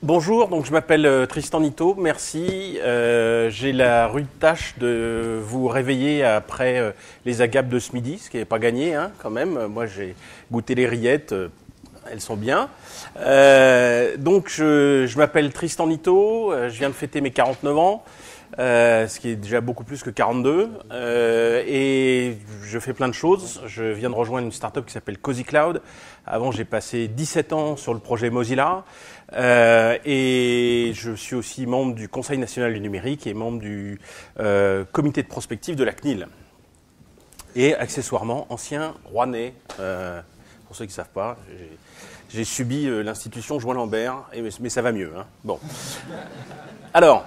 Bonjour, donc je m'appelle Tristan Nitto, merci. J'ai la rude tâche de vous réveiller après les agapes de ce midi, ce qui n'est pas gagné quand même. Moi j'ai goûté les rillettes, elles sont bien. Donc je m'appelle Tristan Nitto, je viens de fêter mes 49 ans. Ce qui est déjà beaucoup plus que 42, et je fais plein de choses. Je viens de rejoindre une start-up qui s'appelle Cozy Cloud. Avant, j'ai passé 17 ans sur le projet Mozilla, et je suis aussi membre du Conseil national du numérique et membre du comité de prospective de la CNIL. Et accessoirement, ancien Rouennais, pour ceux qui ne savent pas, j'ai subi l'institution Join-Lambert, mais ça va mieux. Bon. Alors,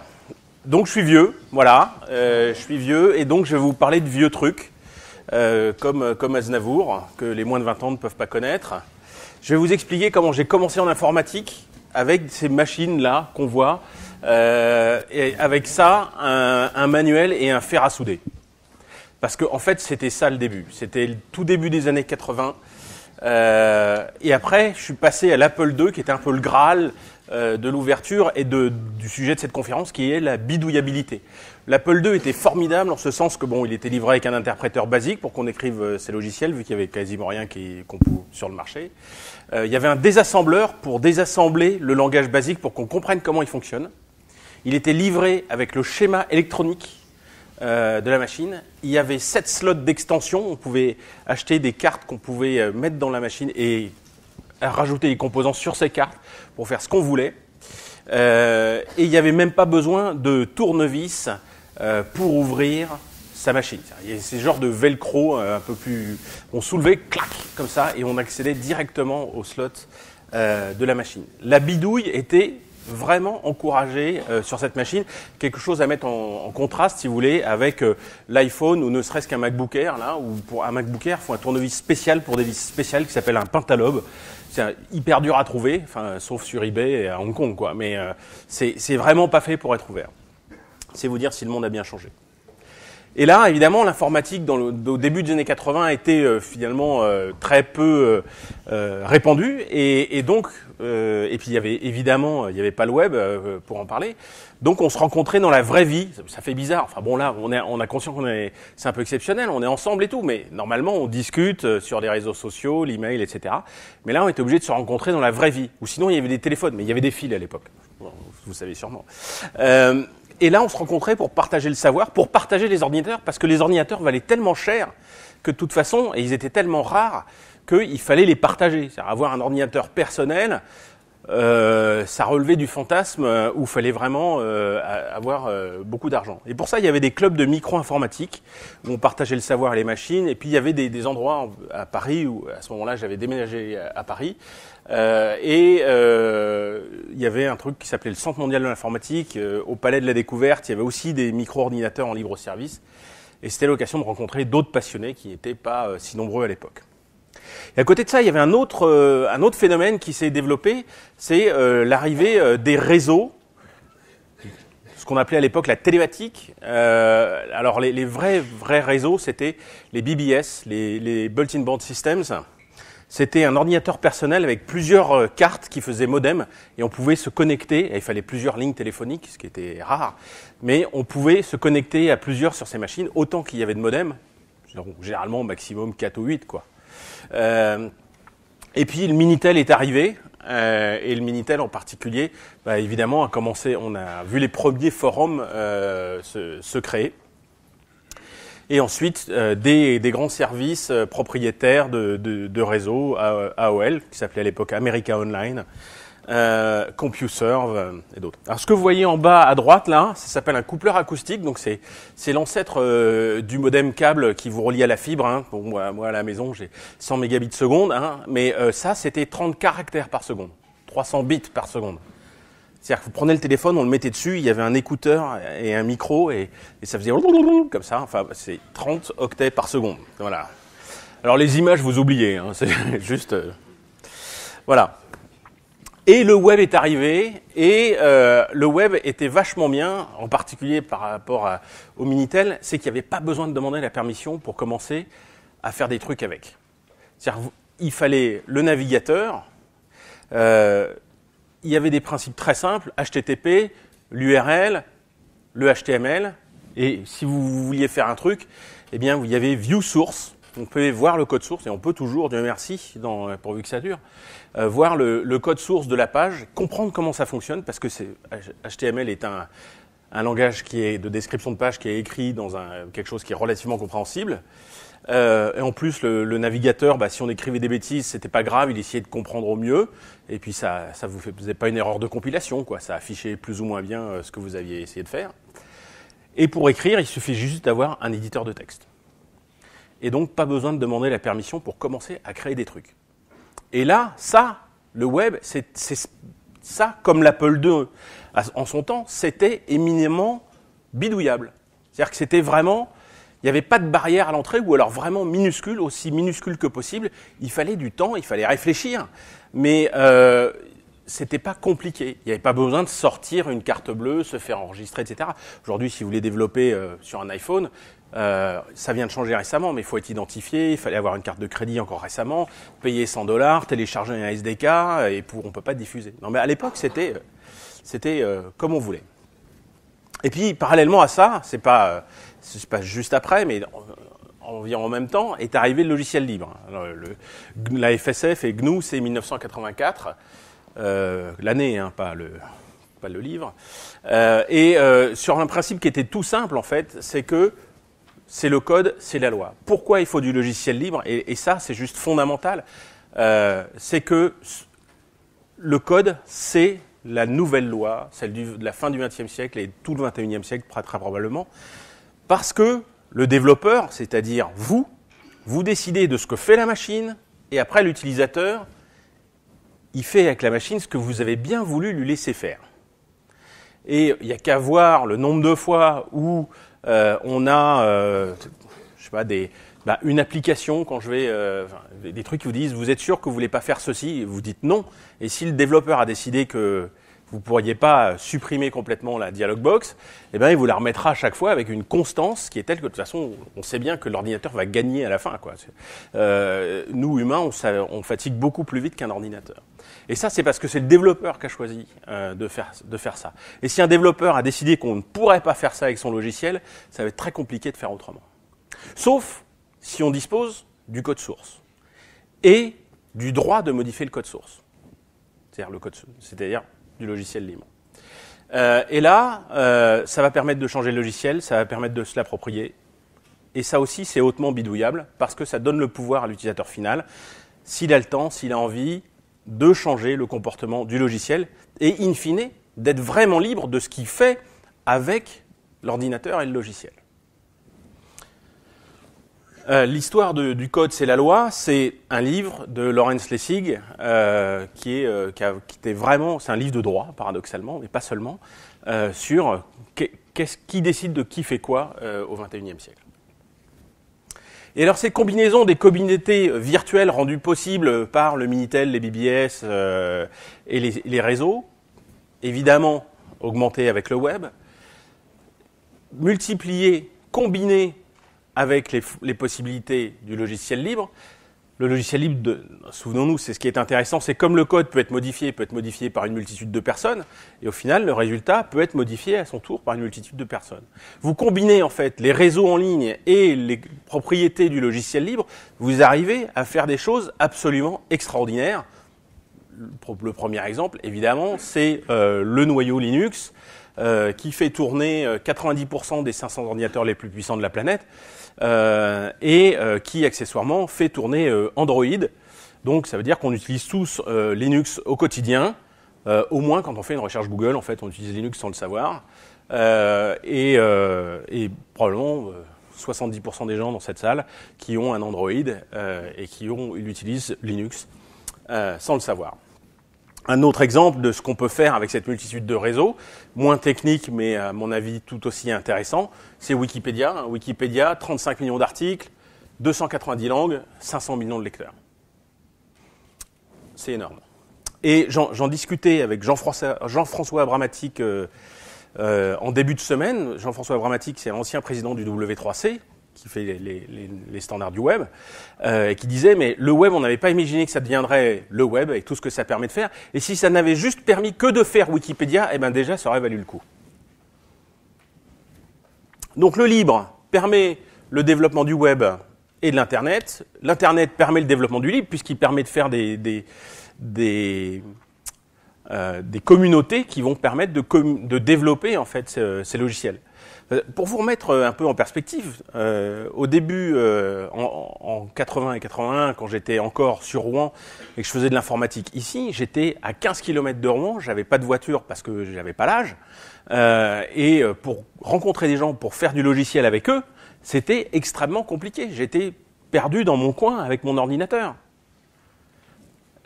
donc je suis vieux, voilà, je suis vieux et donc je vais vous parler de vieux trucs, comme Aznavour, que les moins de 20 ans ne peuvent pas connaître. Je vais vous expliquer comment j'ai commencé en informatique avec ces machines-là qu'on voit, et avec ça, un manuel et un fer à souder. Parce qu'en fait, c'était ça le début, c'était le tout début des années 80. Et après, je suis passé à l'Apple II, qui était un peu le Graal de l'ouverture et du sujet de cette conférence, qui est la bidouillabilité. L'Apple II était formidable en ce sens que bon, il était livré avec un interpréteur basique pour qu'on écrive ses logiciels, vu qu'il y avait quasiment rien sur le marché. Il y avait un désassembleur pour désassembler le langage basique pour qu'on comprenne comment il fonctionne. Il était livré avec le schéma électronique de la machine. Il y avait 7 slots d'extension. On pouvait acheter des cartes qu'on pouvait mettre dans la machine et rajouter des composants sur ces cartes pour faire ce qu'on voulait. Et il n'y avait même pas besoin de tournevis pour ouvrir sa machine. Il y a ces genres de velcro un peu plus... On soulevait, clac, comme ça, et on accédait directement au slot de la machine. La bidouille était vraiment encouragée sur cette machine. Quelque chose à mettre en contraste, si vous voulez, avec l'iPhone ou ne serait-ce qu'un MacBook Air. Là, où pour un MacBook Air, il faut un tournevis spécial pour des vis spéciales qui s'appelle un pentalobe. C'est hyper dur à trouver, enfin, sauf sur eBay et à Hong Kong, quoi. Mais c'est vraiment pas fait pour être ouvert. C'est vous dire si le monde a bien changé. Et là, évidemment, l'informatique au début des années 80 était finalement très peu répandue, et donc, et puis il y avait pas le web pour en parler. Donc on se rencontrait dans la vraie vie. Ça fait bizarre. Enfin bon, là, on a conscience c'est un peu exceptionnel. On est ensemble et tout, mais normalement on discute sur les réseaux sociaux, l'email, etc. Mais là, on était obligé de se rencontrer dans la vraie vie. Ou sinon, il y avait des téléphones, mais il y avait des fils à l'époque. Bon, vous savez sûrement. Et là, on se rencontrait pour partager le savoir, pour partager les ordinateurs, parce que les ordinateurs valaient tellement cher que de toute façon, et ils étaient tellement rares, qu'il fallait les partager. C'est-à-dire avoir un ordinateur personnel, ça relevait du fantasme où il fallait vraiment avoir beaucoup d'argent. Et pour ça, il y avait des clubs de micro-informatique où on partageait le savoir et les machines. Et puis, il y avait des endroits à Paris où, à ce moment-là, j'avais déménagé à Paris. Il y avait un truc qui s'appelait le Centre mondial de l'informatique. Au Palais de la Découverte, il y avait aussi des micro-ordinateurs en libre service. Et c'était l'occasion de rencontrer d'autres passionnés qui n'étaient pas si nombreux à l'époque. Et à côté de ça, il y avait un autre phénomène qui s'est développé, c'est l'arrivée des réseaux, ce qu'on appelait à l'époque la télématique. Alors les vrais réseaux, c'était les BBS, les Bulletin Board Systems. C'était un ordinateur personnel avec plusieurs cartes qui faisaient modem, et on pouvait se connecter, et il fallait plusieurs lignes téléphoniques, ce qui était rare, mais on pouvait se connecter à plusieurs sur ces machines, autant qu'il y avait de modem, généralement maximum 4 ou 8, quoi. Et puis le Minitel est arrivé, et le Minitel en particulier, évidemment, on a vu les premiers forums se créer. Et ensuite, des grands services propriétaires de réseaux AOL, qui s'appelait à l'époque America Online, CompuServe et d'autres. Alors ce que vous voyez en bas à droite là, ça s'appelle un coupleur acoustique, donc c'est l'ancêtre du modem câble qui vous relie à la fibre. Bon, moi à la maison j'ai 100 mégabits seconde, mais ça c'était 30 caractères par seconde, 300 bits par seconde. C'est-à-dire que vous prenez le téléphone, on le mettait dessus, il y avait un écouteur et un micro, et ça faisait comme ça. Enfin, c'est 30 octets par seconde. Voilà. Alors les images, vous oubliez, c'est juste... Voilà. Et le web est arrivé, et le web était vachement bien, en particulier par rapport au Minitel, c'est qu'il n'y avait pas besoin de demander la permission pour commencer à faire des trucs avec. C'est-à-dire il fallait le navigateur, il y avait des principes très simples, HTTP, l'URL, le HTML, et si vous vouliez faire un truc, eh bien, il y avait view source, on pouvait voir le code source, et on peut toujours, Dieu merci, pourvu que ça dure, voir le code source de la page, comprendre comment ça fonctionne, parce que HTML est un langage qui est de description de page qui est écrit dans quelque chose qui est relativement compréhensible. Et en plus, le navigateur, si on écrivait des bêtises, c'était pas grave, il essayait de comprendre au mieux. Et puis ça vous faisait pas une erreur de compilation, quoi. Ça affichait plus ou moins bien ce que vous aviez essayé de faire. Et pour écrire, il suffit juste d'avoir un éditeur de texte. Et donc, pas besoin de demander la permission pour commencer à créer des trucs. Et là, ça, le web, c'est ça, comme l'Apple II en son temps, c'était éminemment bidouillable. C'est-à-dire que c'était vraiment, il n'y avait pas de barrière à l'entrée, ou alors vraiment minuscule, aussi minuscule que possible. Il fallait du temps, il fallait réfléchir, mais c'était pas compliqué. Il n'y avait pas besoin de sortir une carte bleue, se faire enregistrer, etc. Aujourd'hui, si vous voulez développer sur un iPhone, ça vient de changer récemment, mais il faut être identifié, il fallait avoir une carte de crédit encore récemment, payer $100, télécharger un SDK, et on ne peut pas diffuser. Non, mais à l'époque, c'était comme on voulait. Et puis, parallèlement à ça, c'est pas juste après, mais environ en même temps, est arrivé le logiciel libre. Alors, la FSF et GNU, c'est 1984, l'année, hein, pas le livre. Sur un principe qui était tout simple, en fait, c'est que c'est le code, c'est la loi. Pourquoi il faut du logiciel libre ? Et ça, c'est juste fondamental. C'est que le code, c'est la nouvelle loi, celle de la fin du XXe siècle et tout le XXIe siècle, très probablement, parce que le développeur, c'est-à-dire vous décidez de ce que fait la machine, et après l'utilisateur, il fait avec la machine ce que vous avez bien voulu lui laisser faire. Et il n'y a qu'à voir le nombre de fois où on a, je sais pas, une application, quand je vais, des trucs qui vous disent, vous êtes sûr que vous voulez pas faire ceci, et vous dites non. Et si le développeur a décidé que vous pourriez pas supprimer complètement la dialog box, eh ben, il vous la remettra à chaque fois avec une constance qui est telle que de toute façon, on sait bien que l'ordinateur va gagner à la fin, quoi. Nous, humains, on fatigue beaucoup plus vite qu'un ordinateur. Et ça, c'est parce que c'est le développeur qui a choisi de faire ça. Et si un développeur a décidé qu'on ne pourrait pas faire ça avec son logiciel, ça va être très compliqué de faire autrement. Sauf si on dispose du code source et du droit de modifier le code source, c'est-à-dire du logiciel libre. Et là, ça va permettre de changer le logiciel, ça va permettre de se l'approprier. Et ça aussi, c'est hautement bidouillable parce que ça donne le pouvoir à l'utilisateur final, s'il a le temps, s'il a envie, de changer le comportement du logiciel et, in fine, d'être vraiment libre de ce qu'il fait avec l'ordinateur et le logiciel. L'histoire du code, c'est la loi. C'est un livre de Lawrence Lessig qui était vraiment, c'est un livre de droit, paradoxalement, mais pas seulement, sur qui décide de qui fait quoi au XXIe siècle. Et alors, ces combinaisons des communautés virtuelles rendues possibles par le Minitel, les BBS et les réseaux, évidemment augmentées avec le web, multipliées, combinées avec les possibilités du logiciel libre. Le logiciel libre, souvenons-nous, c'est ce qui est intéressant, c'est comme le code peut être modifié par une multitude de personnes, et au final, le résultat peut être modifié à son tour par une multitude de personnes. Vous combinez en fait les réseaux en ligne et les propriétés du logiciel libre, vous arrivez à faire des choses absolument extraordinaires. Le premier exemple, évidemment, c'est le noyau Linux, qui fait tourner 90% des 500 ordinateurs les plus puissants de la planète, et qui accessoirement fait tourner Android. Donc ça veut dire qu'on utilise tous Linux au quotidien, au moins quand on fait une recherche Google, en fait on utilise Linux sans le savoir, et probablement 70% des gens dans cette salle qui ont un Android et qui utilisent Linux sans le savoir. Un autre exemple de ce qu'on peut faire avec cette multitude de réseaux, moins technique mais à mon avis tout aussi intéressant, c'est Wikipédia. Wikipédia, 35 millions d'articles, 290 langues, 500 millions de lecteurs. C'est énorme. Et j'en discutais avec Jean-François Abramatic en début de semaine. Jean-François Abramatic, c'est l'ancien président du W3C, qui fait les standards du web, et qui disait, mais le web, on n'avait pas imaginé que ça deviendrait le web, avec tout ce que ça permet de faire, et si ça n'avait juste permis que de faire Wikipédia, eh ben déjà, ça aurait valu le coup. Donc le libre permet le développement du web et de l'Internet. L'Internet permet le développement du libre, puisqu'il permet de faire des communautés qui vont permettre de développer en fait ces logiciels. Pour vous remettre un peu en perspective, au début, en 80 et 81, quand j'étais encore sur Rouen et que je faisais de l'informatique ici, j'étais à 15 km de Rouen, j'avais pas de voiture parce que j'avais pas l'âge, et pour rencontrer des gens, pour faire du logiciel avec eux, c'était extrêmement compliqué. J'étais perdu dans mon coin avec mon ordinateur.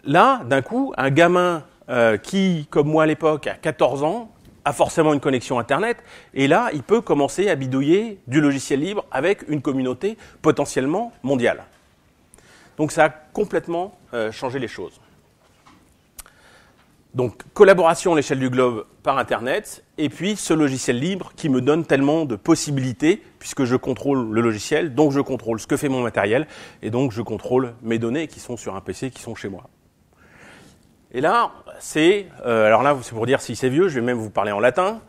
Là, d'un coup, un gamin qui, comme moi à l'époque, a 14 ans, a forcément une connexion Internet, et là, il peut commencer à bidouiller du logiciel libre avec une communauté potentiellement mondiale. Donc ça a complètement changé les choses. Donc, collaboration à l'échelle du globe par Internet, et puis ce logiciel libre qui me donne tellement de possibilités, puisque je contrôle le logiciel, donc je contrôle ce que fait mon matériel, et donc je contrôle mes données qui sont sur un PC, qui sont chez moi. Et là, alors là, c'est pour dire si c'est vieux, je vais même vous parler en latin.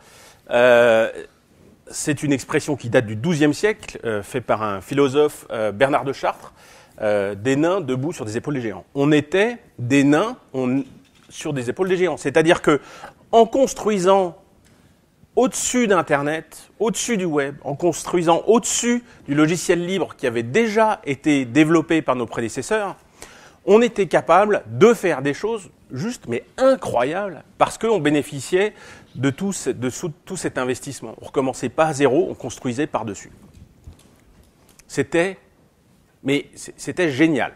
C'est une expression qui date du XIIe siècle, faite par un philosophe, Bernard de Chartres, des nains debout sur des épaules des géants. On était des nains sur des épaules des géants. C'est-à-dire que, en construisant au-dessus d'Internet, au-dessus du web, en construisant au-dessus du logiciel libre qui avait déjà été développé par nos prédécesseurs, on était capable de faire des choses juste, mais incroyables, parce qu'on bénéficiait de tout cet investissement. On ne recommençait pas à zéro, on construisait par-dessus. C'était génial.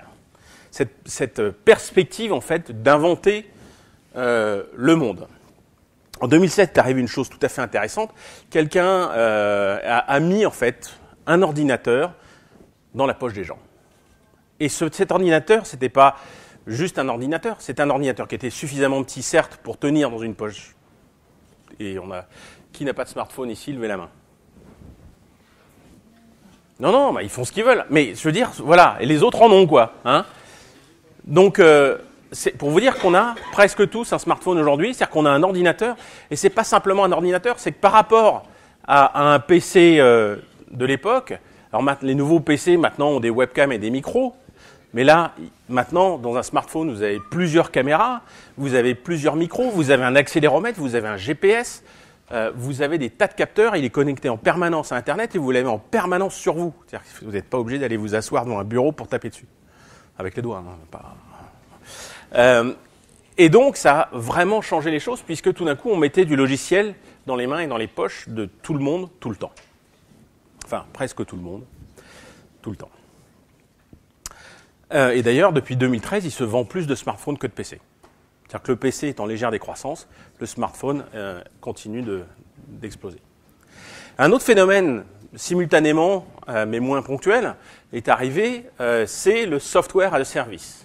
Cette perspective, en fait, d'inventer le monde. En 2007, est arrivée une chose tout à fait intéressante. Quelqu'un a mis, en fait, un ordinateur dans la poche des gens. Et cet ordinateur, ce n'était pas juste un ordinateur, c'est un ordinateur qui était suffisamment petit, certes, pour tenir dans une poche. Et qui n'a pas de smartphone ici, levez la main. Non, ils font ce qu'ils veulent. Mais je veux dire, voilà, et les autres en ont, quoi. Hein. Donc, c'est pour vous dire qu'on a presque tous un smartphone aujourd'hui, c'est-à-dire qu'on a un ordinateur, et c'est pas simplement un ordinateur, c'est que par rapport à un PC de l'époque, alors les nouveaux PC maintenant ont des webcams et des micros, mais là, maintenant, dans un smartphone, vous avez plusieurs caméras, vous avez plusieurs micros, vous avez un accéléromètre, vous avez un GPS, vous avez des tas de capteurs, il est connecté en permanence à Internet et vous l'avez en permanence sur vous. C'est-à-dire que vous n'êtes pas obligé d'aller vous asseoir devant un bureau pour taper dessus. Avec les doigts, et donc, ça a vraiment changé les choses, puisque tout d'un coup, on mettait du logiciel dans les mains et dans les poches de tout le monde, tout le temps. Enfin, presque tout le monde, tout le temps. Et d'ailleurs, depuis 2013, il se vend plus de smartphones que de PC. C'est-à-dire que le PC est en légère décroissance, le smartphone continue d'exploser. Un autre phénomène, simultanément, mais moins ponctuel, est arrivé, c'est le software as a service.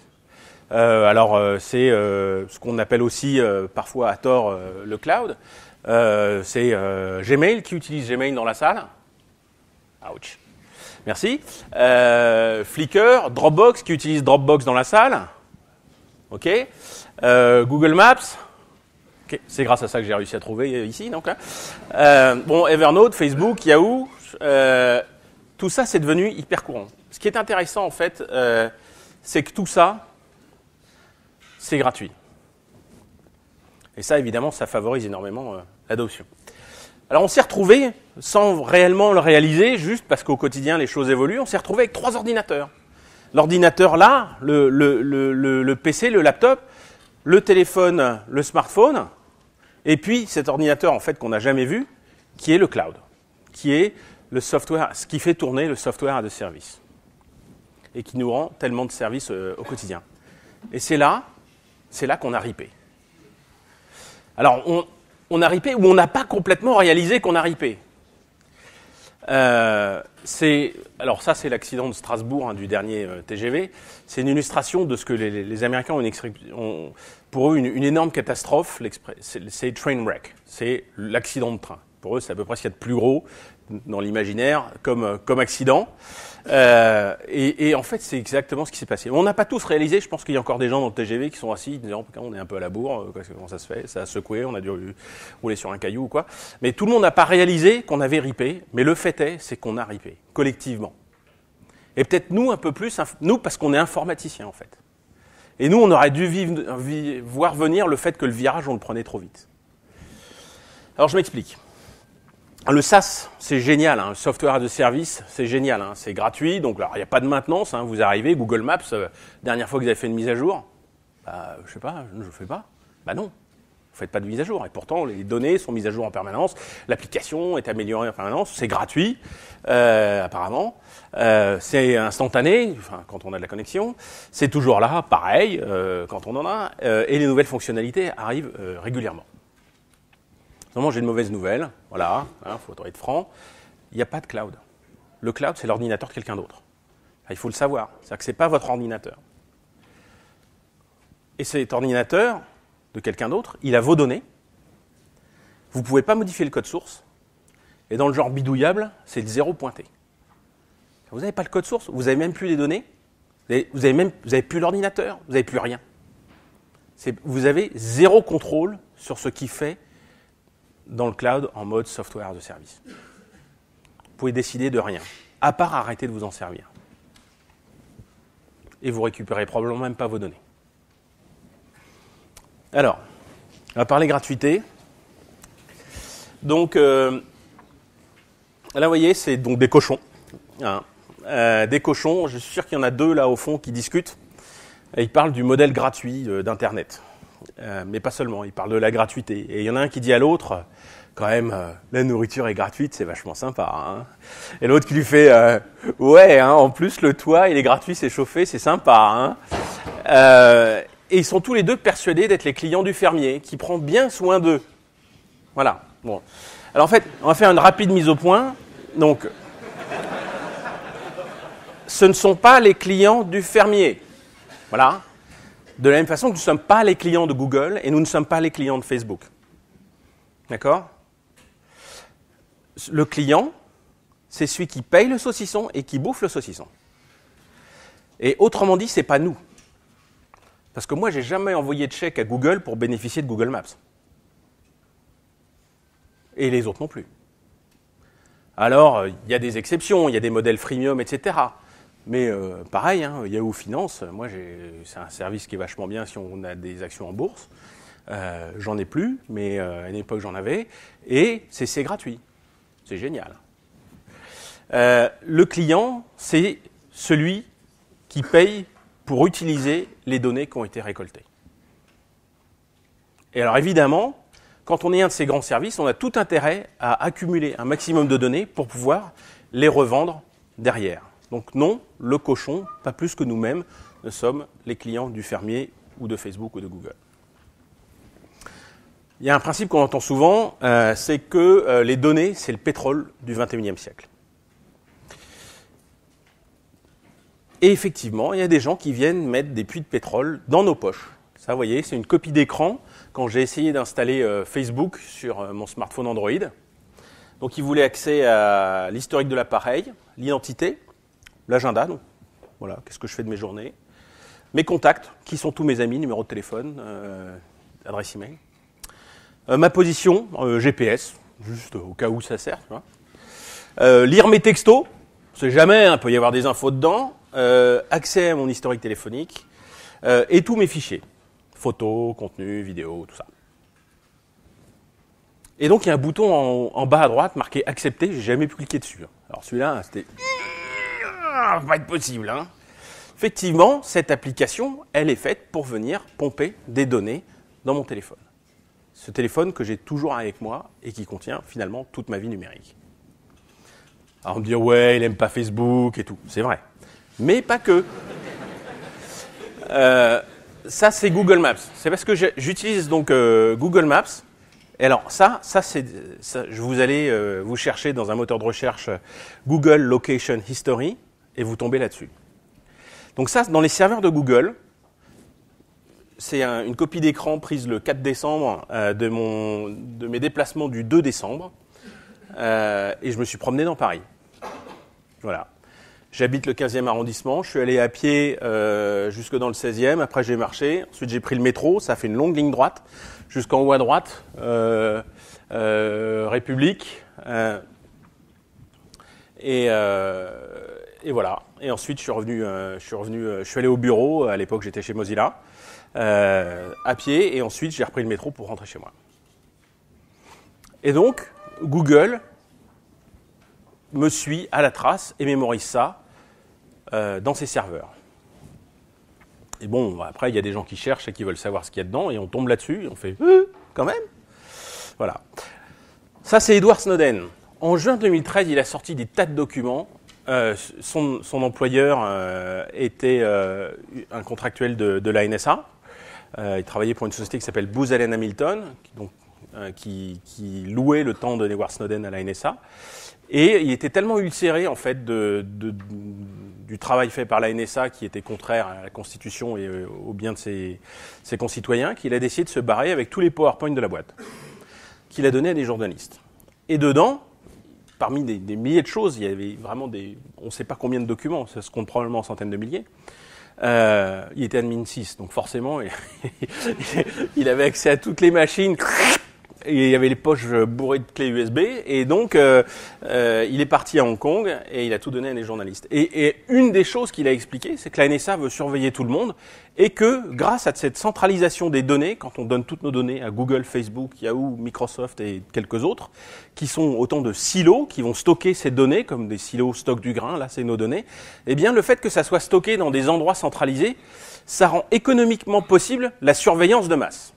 C'est ce qu'on appelle aussi parfois à tort le cloud. C'est Gmail, qui utilise Gmail dans la salle. Ouch. Merci. Flickr, Dropbox, qui utilise Dropbox dans la salle. OK. Google Maps. Okay. C'est grâce à ça que j'ai réussi à trouver ici. Donc, Evernote, Facebook, Yahoo. Tout ça, c'est devenu hyper courant. Ce qui est intéressant, en fait, c'est que tout ça, c'est gratuit. Et ça, évidemment, ça favorise énormément l'adoption. Alors, on s'est retrouvé, sans réellement le réaliser, juste parce qu'au quotidien, les choses évoluent, on s'est retrouvé avec 3 ordinateurs. L'ordinateur là, le PC, le laptop, le téléphone, le smartphone, et puis cet ordinateur, en fait, qu'on n'a jamais vu, qui est le cloud, qui est le software, ce qui fait tourner le software as a service, et qui nous rend tellement de services au quotidien. Et c'est là qu'on a ripé. Alors, on a ripé ou on n'a pas complètement réalisé qu'on a ripé. Alors ça, c'est l'accident de Strasbourg, du dernier TGV. C'est une illustration de ce que les Américains ont pour eux une énorme catastrophe. C'est train wreck, c'est l'accident de train. Pour eux, c'est à peu près ce qu'il y a de plus gros dans l'imaginaire comme accident. Et en fait, c'est exactement ce qui s'est passé. On n'a pas tous réalisé, je pense qu'il y a encore des gens dans le TGV qui sont assis, disant on est un peu à la bourre, comment ça se fait, ça a secoué, on a dû rouler sur un caillou ou quoi. Mais tout le monde n'a pas réalisé qu'on avait ripé, mais le fait est, c'est qu'on a ripé, collectivement. Et peut-être nous un peu plus, nous parce qu'on est informaticiens en fait. Et nous, on aurait dû voir venir le fait que le virage, on le prenait trop vite. Alors je m'explique. Le SaaS, c'est génial, hein, le software as a service, c'est génial, hein, c'est gratuit, donc il n'y a pas de maintenance, hein, vous arrivez, Google Maps, dernière fois que vous avez fait une mise à jour, je sais pas, je ne le fais pas, non, vous ne faites pas de mise à jour, et pourtant les données sont mises à jour en permanence, l'application est améliorée en permanence, c'est gratuit, apparemment, c'est instantané, enfin, quand on a de la connexion, c'est toujours là, pareil, quand on en a, et les nouvelles fonctionnalités arrivent régulièrement. Normalement, j'ai une mauvaise nouvelle, voilà, faut être franc, il n'y a pas de cloud. Le cloud, c'est l'ordinateur de quelqu'un d'autre. Il faut le savoir, c'est-à-dire que ce n'est pas votre ordinateur. Et cet ordinateur de quelqu'un d'autre, il a vos données, vous ne pouvez pas modifier le code source, et dans le genre bidouillable, c'est le 0 pointé. Vous n'avez pas le code source, vous n'avez même plus les données, vous n'avez plus l'ordinateur, vous n'avez plus rien. Vous avez 0 contrôle sur ce qui fait dans le cloud en mode software as a service. Vous pouvez décider de rien, à part arrêter de vous en servir. Et vous récupérez probablement même pas vos données. Alors, on va parler gratuité. Donc, là, vous voyez, c'est donc des cochons. Hein. Des cochons, je suis sûr qu'il y en a 2 là au fond qui discutent. Et ils parlent du modèle gratuit d'Internet. Mais pas seulement, ils parlent de la gratuité. Et il y en a un qui dit à l'autre, quand même, la nourriture est gratuite, c'est vachement sympa. Hein. Et l'autre qui lui fait, ouais, hein, en plus le toit, il est gratuit, c'est chauffé, c'est sympa. Hein. Et ils sont tous les 2 persuadés d'être les clients du fermier, qui prend bien soin d'eux. Voilà. Bon. Alors en fait, on va faire une rapide mise au point. Donc, ce ne sont pas les clients du fermier. Voilà. De la même façon que nous ne sommes pas les clients de Google et nous ne sommes pas les clients de Facebook. D'accord ? Le client, c'est celui qui paye le saucisson et qui bouffe le saucisson. Et autrement dit, ce n'est pas nous. Parce que moi, je n'ai jamais envoyé de chèque à Google pour bénéficier de Google Maps. Et les autres non plus. Alors, il y a des exceptions, il y a des modèles freemium, etc. Mais pareil, hein, Yahoo Finance, moi c'est un service qui est vachement bien si on a des actions en bourse. J'en ai plus, mais à une époque j'en avais. Et c'est gratuit. C'est génial. Le client, c'est celui qui paye pour utiliser les données qui ont été récoltées. Et alors évidemment, quand on est un de ces grands services, on a tout intérêt à accumuler un maximum de données pour pouvoir les revendre derrière. Donc non, le cochon, pas plus que nous-mêmes, ne sommes les clients du fermier ou de Facebook ou de Google. Il y a un principe qu'on entend souvent, c'est que les données, c'est le pétrole du XXIe siècle. Et effectivement, il y a des gens qui viennent mettre des puits de pétrole dans nos poches. Ça, vous voyez, c'est une copie d'écran quand j'ai essayé d'installer Facebook sur mon smartphone Android. Donc, ils voulaient accès à l'historique de l'appareil, l'identité, l'agenda, donc voilà, qu'est-ce que je fais de mes journées, mes contacts, qui sont tous mes amis, numéro de téléphone, adresse email, ma position, GPS, juste au cas où ça sert, tu vois. Lire mes textos, on sait jamais, il peut y avoir des infos dedans, accès à mon historique téléphonique, et tous mes fichiers, photos, contenus, vidéos, tout ça. Et donc il y a un bouton en bas à droite marqué accepter, j'ai jamais pu cliquer dessus. Alors celui-là, c'était pas être possible. Hein. Effectivement, cette application, elle est faite pour venir pomper des données dans mon téléphone. Ce téléphone que j'ai toujours avec moi et qui contient finalement toute ma vie numérique. Alors on me dit ouais, il aime pas Facebook et tout, c'est vrai, mais pas que. Ça c'est Google Maps. C'est parce que j'utilise donc Google Maps. Et alors ça vous allez vous chercher dans un moteur de recherche Google Location History et vous tombez là-dessus. Donc ça, dans les serveurs de Google, c'est une copie d'écran prise le 4 décembre de mes déplacements du 2 décembre. et je me suis promené dans Paris. Voilà. J'habite le 15e arrondissement, je suis allé à pied jusque dans le 16e, après j'ai marché, ensuite j'ai pris le métro, ça fait une longue ligne droite, jusqu'en haut à droite, République, et voilà. Et ensuite je suis allé au bureau, à l'époque j'étais chez Mozilla, à pied, et ensuite j'ai repris le métro pour rentrer chez moi. Et donc, Google me suit à la trace et mémorise ça dans ses serveurs. Et bon, après, il y a des gens qui cherchent et qui veulent savoir ce qu'il y a dedans, et on tombe là-dessus, et on fait « quand même ?» Voilà. Ça, c'est Edward Snowden. En juin 2013, il a sorti des tas de documents. Son employeur était un contractuel de la NSA. Il travaillait pour une société qui s'appelle Booz Allen Hamilton, qui louait le temps d'Edward Snowden à la NSA. Et il était tellement ulcéré en fait du travail fait par la NSA qui était contraire à la Constitution et au bien de ses concitoyens qu'il a décidé de se barrer avec tous les PowerPoint de la boîte qu'il a donné à des journalistes. Et dedans, parmi des milliers de choses, il y avait vraiment on ne sait pas combien de documents, ça se compte probablement en centaines de milliers. Il était admin 6, donc forcément, il avait accès à toutes les machines. Et il y avait les poches bourrées de clés USB, et donc il est parti à Hong Kong et il a tout donné à des journalistes. Et une des choses qu'il a expliqué, c'est que la NSA veut surveiller tout le monde et que grâce à cette centralisation des données, quand on donne toutes nos données à Google, Facebook, Yahoo, Microsoft et quelques autres, qui sont autant de silos qui vont stocker ces données, comme des silos stockent du grain, là c'est nos données, eh bien le fait que ça soit stocké dans des endroits centralisés, ça rend économiquement possible la surveillance de masse.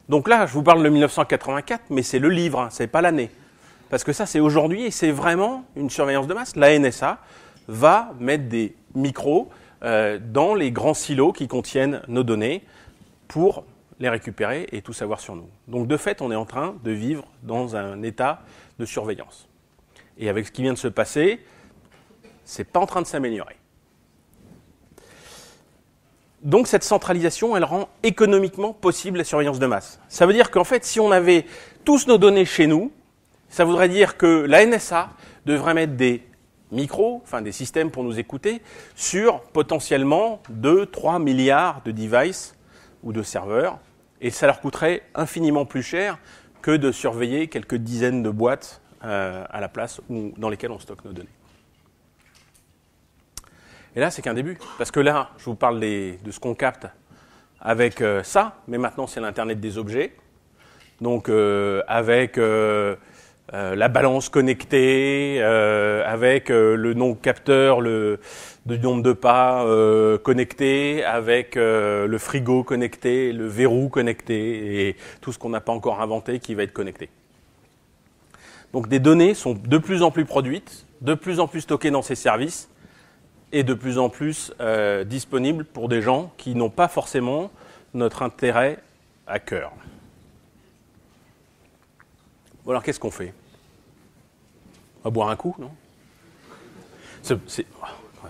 Donc là, je vous parle de 1984, mais c'est le livre, hein, c'est pas l'année. Parce que ça, c'est aujourd'hui et c'est vraiment une surveillance de masse. La NSA va mettre des micros dans les grands silos qui contiennent nos données pour les récupérer et tout savoir sur nous. Donc de fait, on est en train de vivre dans un état de surveillance. Et avec ce qui vient de se passer, c'est pas en train de s'améliorer. Donc cette centralisation, elle rend économiquement possible la surveillance de masse. Ça veut dire qu'en fait, si on avait tous nos données chez nous, ça voudrait dire que la NSA devrait mettre des micros, enfin des systèmes pour nous écouter, sur potentiellement 2-3 milliards de devices ou de serveurs, et ça leur coûterait infiniment plus cher que de surveiller quelques dizaines de boîtes à la place dans lesquelles on stocke nos données. Et là, c'est qu'un début. Parce que là, je vous parle de ce qu'on capte avec ça, mais maintenant, c'est l'Internet des objets. Donc, avec la balance connectée, avec le nombre de capteurs, le nombre de pas connectés, avec le frigo connecté, le verrou connecté, et tout ce qu'on n'a pas encore inventé qui va être connecté. Donc, des données sont de plus en plus produites, de plus en plus stockées dans ces services, et de plus en plus disponible pour des gens qui n'ont pas forcément notre intérêt à cœur. Bon, alors qu'est-ce qu'on fait? On va boire un coup, non?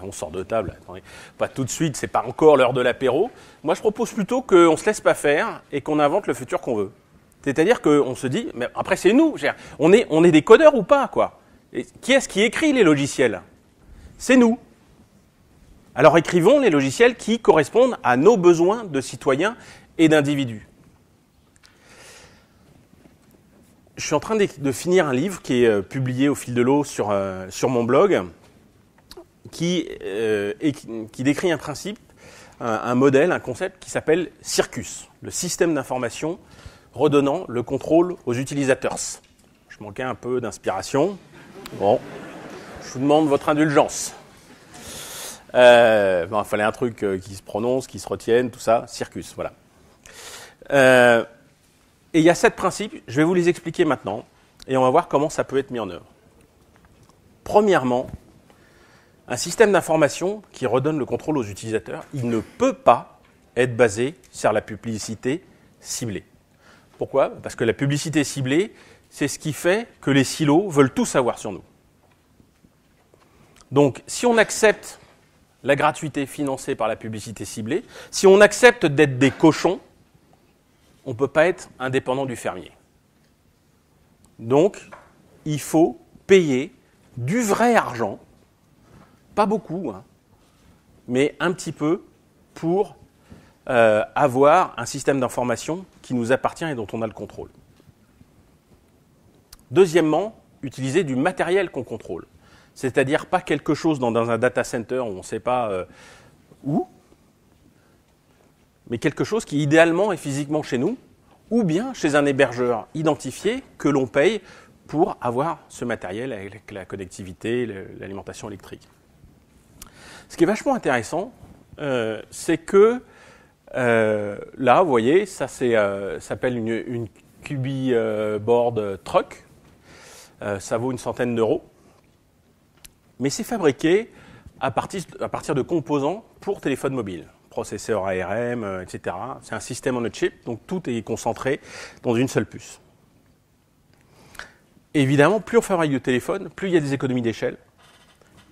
On sort de table, attendez. Pas tout de suite, c'est pas encore l'heure de l'apéro. Moi, je propose plutôt qu'on ne se laisse pas faire et qu'on invente le futur qu'on veut. C'est-à-dire qu'on se dit, mais après c'est nous, on est des codeurs ou pas, quoi? Et qui est-ce qui écrit les logiciels? C'est nous. Alors écrivons les logiciels qui correspondent à nos besoins de citoyens et d'individus. Je suis en train de finir un livre qui est publié au fil de l'eau sur mon blog, qui décrit un principe, un modèle, un concept qui s'appelle Circus, le système d'information redonnant le contrôle aux utilisateurs. Je manquais un peu d'inspiration. Bon, je vous demande votre indulgence. Il fallait un truc qui se prononce, qui se retienne, tout ça, Circus, voilà. Et il y a 7 principes, je vais vous les expliquer maintenant, et on va voir comment ça peut être mis en œuvre. Premièrement, un système d'information qui redonne le contrôle aux utilisateurs, il ne peut pas être basé sur la publicité ciblée. Pourquoi? Parce que la publicité ciblée, c'est ce qui fait que les silos veulent tout savoir sur nous. Donc, si on accepte la gratuité financée par la publicité ciblée, si on accepte d'être des cochons, on ne peut pas être indépendant du fermier. Donc, il faut payer du vrai argent, pas beaucoup, hein, mais un petit peu pour avoir un système d'information qui nous appartient et dont on a le contrôle. Deuxièmement, utiliser du matériel qu'on contrôle. C'est-à-dire pas quelque chose dans un data center où on ne sait pas où, mais quelque chose qui idéalement est physiquement chez nous, ou bien chez un hébergeur identifié que l'on paye pour avoir ce matériel avec la connectivité, l'alimentation électrique. Ce qui est vachement intéressant, c'est que là, vous voyez, ça s'appelle une Cubi board truck. Ça vaut une centaine d'euros. Mais c'est fabriqué à partir de composants pour téléphone mobile. Processeur ARM, etc. C'est un système on a chip, donc tout est concentré dans une seule puce. Évidemment, plus on fabrique de téléphones, plus il y a des économies d'échelle.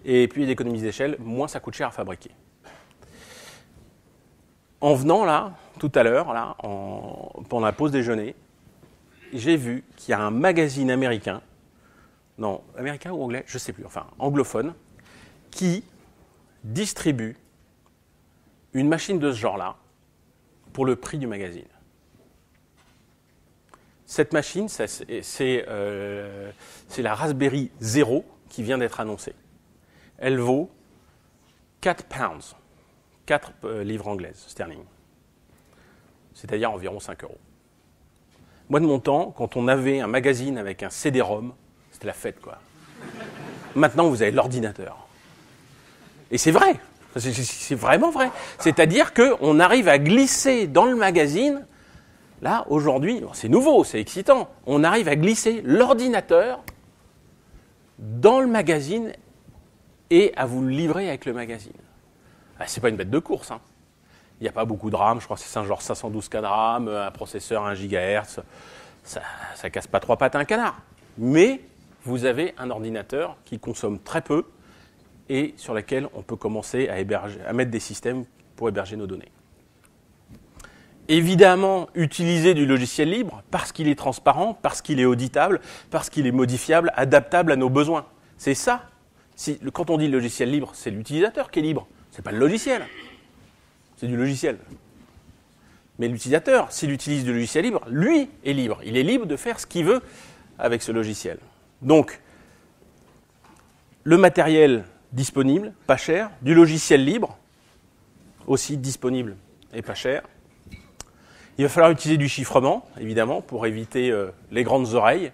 Et plus il y a des économies d'échelle, moins ça coûte cher à fabriquer. En venant là, tout à l'heure, là, pendant la pause déjeuner, j'ai vu qu'il y a un magazine américain, non, américain ou anglais, je ne sais plus, enfin anglophone, qui distribue une machine de ce genre-là pour le prix du magazine. Cette machine, c'est la Raspberry Zero qui vient d'être annoncée. Elle vaut 4 pounds, 4 livres anglaises sterling, c'est-à-dire environ 5 euros. Moi, de mon temps, quand on avait un magazine avec un CD-ROM, c'était la fête, quoi. Maintenant, vous avez l'ordinateur. Et c'est vrai, c'est vraiment vrai. C'est-à-dire qu'on arrive à glisser dans le magazine, là, aujourd'hui, c'est nouveau, c'est excitant, on arrive à glisser l'ordinateur dans le magazine et à vous le livrer avec le magazine. Ah, c'est pas une bête de course, hein. Il n'y a pas beaucoup de RAM, je crois que c'est un genre 512 K de RAM, un processeur 1 GHz, ça casse pas trois pattes à un canard. Mais vous avez un ordinateur qui consomme très peu et sur lequel on peut commencer à mettre des systèmes pour héberger nos données. Évidemment, utiliser du logiciel libre parce qu'il est transparent, parce qu'il est auditable, parce qu'il est modifiable, adaptable à nos besoins. C'est ça. Quand on dit logiciel libre, c'est l'utilisateur qui est libre. Ce n'est pas le logiciel. C'est du logiciel. Mais l'utilisateur, s'il utilise du logiciel libre, lui est libre. Il est libre de faire ce qu'il veut avec ce logiciel. Donc, le matériel disponible, pas cher, du logiciel libre, aussi disponible et pas cher. Il va falloir utiliser du chiffrement, évidemment, pour éviter les grandes oreilles,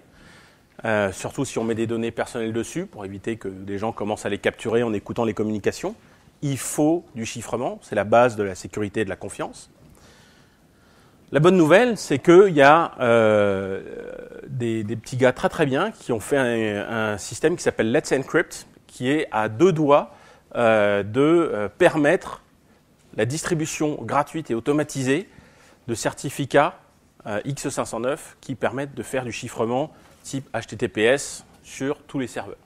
surtout si on met des données personnelles dessus, pour éviter que des gens commencent à les capturer en écoutant les communications. Il faut du chiffrement, c'est la base de la sécurité et de la confiance. La bonne nouvelle, c'est qu'il y a des petits gars très très bien qui ont fait un système qui s'appelle Let's Encrypt, qui est à deux doigts de permettre la distribution gratuite et automatisée de certificats X509 qui permettent de faire du chiffrement type HTTPS sur tous les serveurs.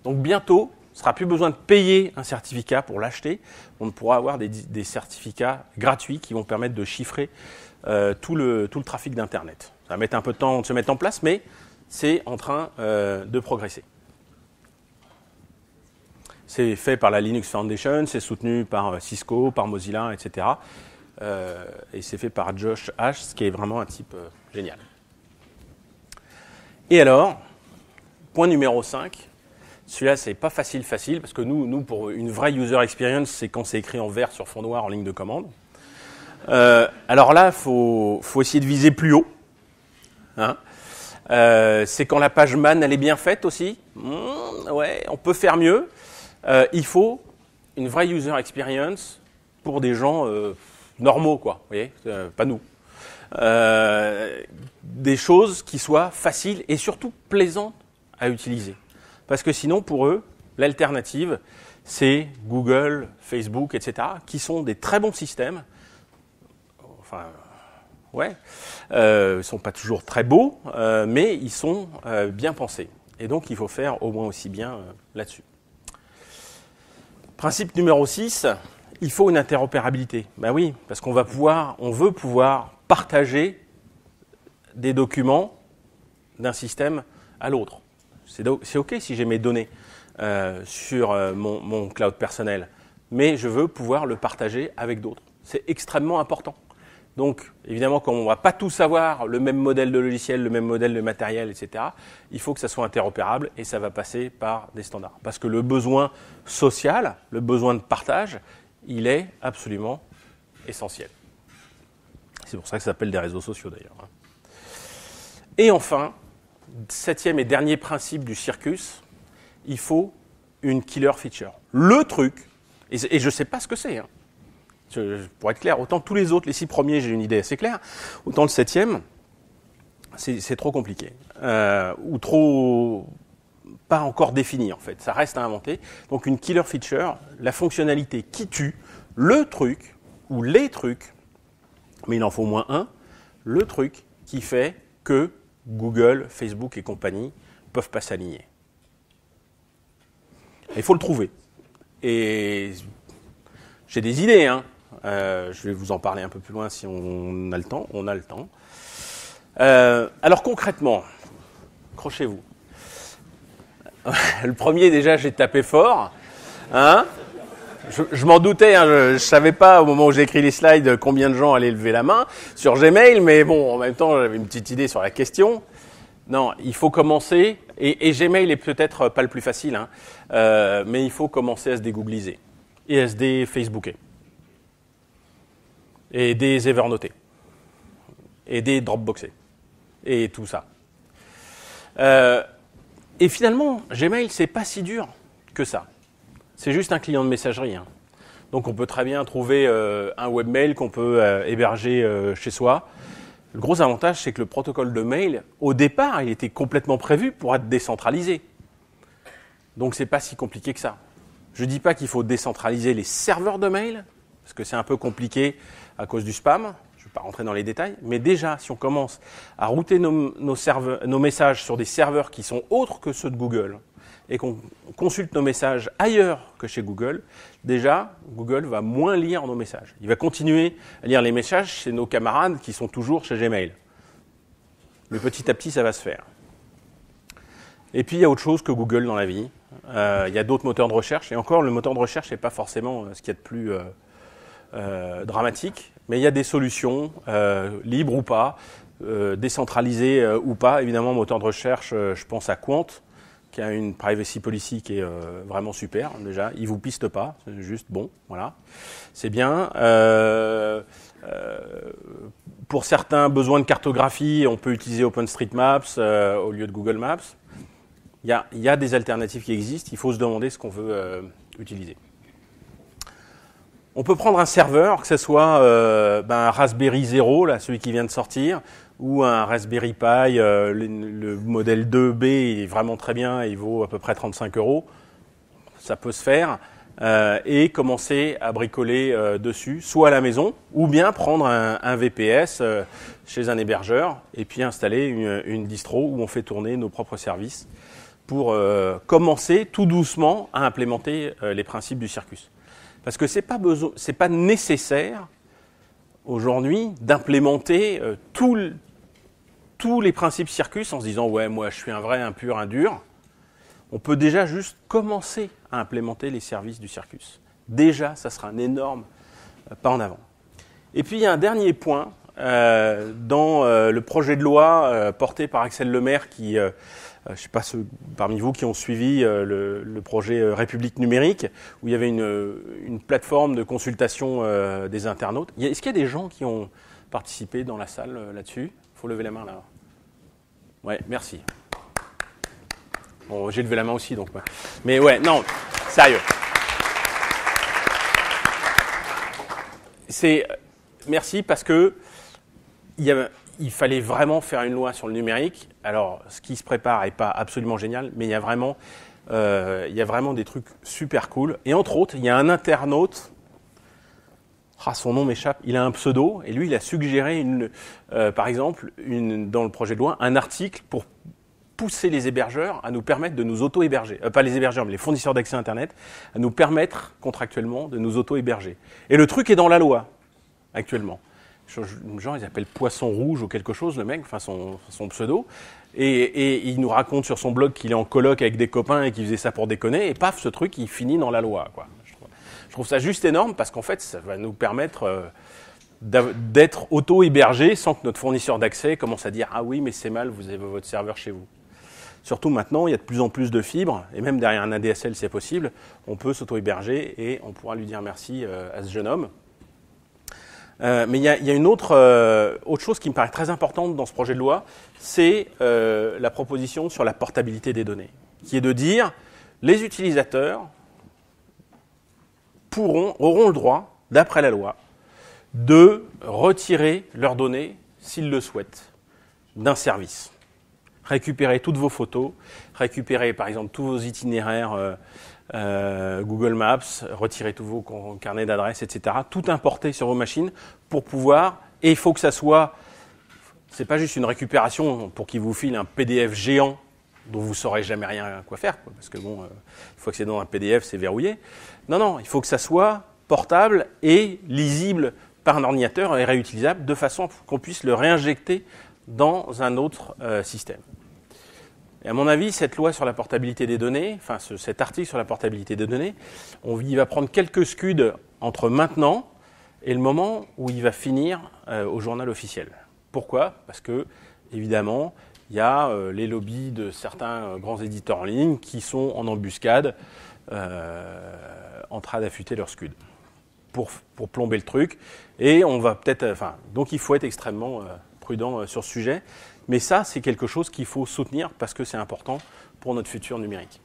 Donc bientôt, il ne sera plus besoin de payer un certificat pour l'acheter. On pourra avoir des certificats gratuits qui vont permettre de chiffrer tout le trafic d'Internet. Ça va mettre un peu de temps de se mettre en place, mais c'est en train de progresser. C'est fait par la Linux Foundation, c'est soutenu par Cisco, par Mozilla, etc. Et c'est fait par Josh H, ce qui est vraiment un type génial. Et alors, point numéro 5, celui-là, c'est pas facile, parce que nous, pour une vraie user experience, c'est quand c'est écrit en vert sur fond noir en ligne de commande. Alors là, faut essayer de viser plus haut. Hein. C'est quand la page man, elle est bien faite aussi. Ouais, on peut faire mieux. Il faut une vraie user experience pour des gens normaux, quoi. Vous voyez, pas nous. Des choses qui soient faciles et surtout plaisantes à utiliser. Parce que sinon, pour eux, l'alternative, c'est Google, Facebook, etc., qui sont des très bons systèmes. Enfin, ouais. Ils ne sont pas toujours très beaux, mais ils sont bien pensés. Et donc, il faut faire au moins aussi bien là-dessus. Principe numéro 6, il faut une interopérabilité. Ben oui, parce qu'on veut pouvoir partager des documents d'un système à l'autre. C'est OK si j'ai mes données sur mon cloud personnel, mais je veux pouvoir le partager avec d'autres. C'est extrêmement important. Donc, évidemment, comme on ne va pas tous avoir le même modèle de logiciel, le même modèle de matériel, etc., il faut que ça soit interopérable et ça va passer par des standards. Parce que le besoin social, le besoin de partage, il est absolument essentiel. C'est pour ça que ça s'appelle des réseaux sociaux, d'ailleurs. Et enfin, 7e et dernier principe du circus, il faut une killer feature. Le truc, et je ne sais pas ce que c'est, pour être clair, autant tous les autres, les 6 premiers, j'ai une idée assez claire, autant le 7e, c'est trop compliqué. Ou trop pas encore défini, en fait. Ça reste à inventer. Donc une killer feature, la fonctionnalité qui tue le truc, ou les trucs, mais il en faut au moins un, le truc qui fait que Google, Facebook et compagnie ne peuvent pas s'aligner. Il faut le trouver. Et j'ai des idées, hein. Je vais vous en parler un peu plus loin si on a le temps. On a le temps. Alors concrètement, accrochez-vous. Le premier, déjà, j'ai tapé fort. Hein, je m'en doutais, hein, je ne savais pas au moment où j'ai écrit les slides combien de gens allaient lever la main sur Gmail, mais bon, en même temps, j'avais une petite idée sur la question. Non, il faut commencer, et Gmail est peut-être pas le plus facile, hein, mais il faut commencer à se dégoogliser et à se défacebooker. Et des Evernoter. Et des Dropboxer. Et tout ça. Et finalement, Gmail, c'est pas si dur que ça. C'est juste un client de messagerie. Hein. Donc on peut très bien trouver un webmail qu'on peut héberger chez soi. Le gros avantage, c'est que le protocole de mail, au départ, il était complètement prévu pour être décentralisé. Donc c'est pas si compliqué que ça. Je dis pas qu'il faut décentraliser les serveurs de mail, parce que c'est un peu compliqué à cause du spam. Je ne vais pas rentrer dans les détails. Mais déjà, si on commence à router nos messages sur des serveurs qui sont autres que ceux de Google, et qu'on consulte nos messages ailleurs que chez Google, déjà, Google va moins lire nos messages. Il va continuer à lire les messages chez nos camarades qui sont toujours chez Gmail. Mais petit à petit, ça va se faire. Et puis, il y a autre chose que Google dans la vie. Il y a d'autres moteurs de recherche. Et encore, le moteur de recherche n'est pas forcément ce qu'il y a de plus dramatique. Mais il y a des solutions, libres ou pas, décentralisées ou pas. Évidemment, moteur de recherche, je pense à Quant, qui a une privacy policy qui est vraiment super, déjà. Il ne vous piste pas, c'est juste bon, voilà. C'est bien. Pour certains besoins de cartographie, on peut utiliser OpenStreetMaps au lieu de Google Maps. Il y a des alternatives qui existent, il faut se demander ce qu'on veut utiliser. On peut prendre un serveur, que ce soit un Raspberry Zero, là, celui qui vient de sortir, ou un Raspberry Pi, le modèle 2B il est vraiment très bien, il vaut à peu près 35 €. Ça peut se faire, et commencer à bricoler dessus, soit à la maison, ou bien prendre un VPS chez un hébergeur, et puis installer une distro où on fait tourner nos propres services pour commencer tout doucement à implémenter les principes du circus. Parce que c'est pas nécessaire aujourd'hui d'implémenter tous les principes circus en se disant « ouais, moi je suis un vrai, un pur, un dur ». On peut déjà juste commencer à implémenter les services du circus. Déjà, ça sera un énorme pas en avant. Et puis il y a un dernier point dans le projet de loi porté par Axel Lemaire qui... je ne sais pas ceux parmi vous qui ont suivi le projet République numérique, où il y avait une plateforme de consultation des internautes. Est-ce qu'il y a des gens qui ont participé dans la salle là-dessus ? Il faut lever la main là. Ouais, merci. Bon, j'ai levé la main aussi, donc. Mais ouais, non, sérieux. Merci parce que il fallait vraiment faire une loi sur le numérique. Alors, ce qui se prépare n'est pas absolument génial, mais il y a vraiment des trucs super cool. Et entre autres, il y a un internaute, son nom m'échappe, il a un pseudo, et lui, il a suggéré, par exemple, dans le projet de loi, un article pour pousser les hébergeurs à nous permettre de nous auto-héberger. Pas les hébergeurs, mais les fournisseurs d'accès à Internet, à nous permettre contractuellement de nous auto-héberger. Et le truc est dans la loi, actuellement. genre ils appellent Poisson Rouge ou quelque chose, le mec, enfin son pseudo. Et il nous raconte sur son blog qu'il est en coloc avec des copains et qu'il faisait ça pour déconner. Et paf, ce truc, il finit dans la loi, quoi. Je trouve ça juste énorme parce qu'en fait, ça va nous permettre d'être auto-hébergés sans que notre fournisseur d'accès commence à dire « Ah oui, mais c'est mal, vous avez votre serveur chez vous ». Surtout maintenant, il y a de plus en plus de fibres, et même derrière un ADSL, c'est possible. On peut s'auto-héberger et on pourra lui dire merci à ce jeune homme. Mais il y a une autre chose qui me paraît très importante dans ce projet de loi, c'est la proposition sur la portabilité des données, qui est de dire les utilisateurs auront le droit, d'après la loi, de retirer leurs données, s'ils le souhaitent, d'un service. Récupérer toutes vos photos, récupérer par exemple tous vos itinéraires Google Maps, retirer tous vos carnets d'adresses, etc. Tout importer sur vos machines pour pouvoir, et il faut que ça soit, c'est pas juste une récupération pour qu'il vous file un PDF géant dont vous saurez jamais rien quoi faire, quoi, parce que bon, il faut accéder à un PDF, c'est verrouillé. Non, il faut que ça soit portable et lisible par un ordinateur et réutilisable de façon qu'on puisse le réinjecter dans un autre système. Et à mon avis, cette loi sur la portabilité des données, enfin cet article sur la portabilité des données, il va prendre quelques scuds entre maintenant et le moment où il va finir au journal officiel. Pourquoi ? Parce que, évidemment, il y a les lobbies de certains grands éditeurs en ligne qui sont en embuscade en train d'affûter leurs scuds pour plomber le truc. Et on va peut-être, donc il faut être extrêmement prudent sur ce sujet. Mais ça, c'est quelque chose qu'il faut soutenir parce que c'est important pour notre futur numérique.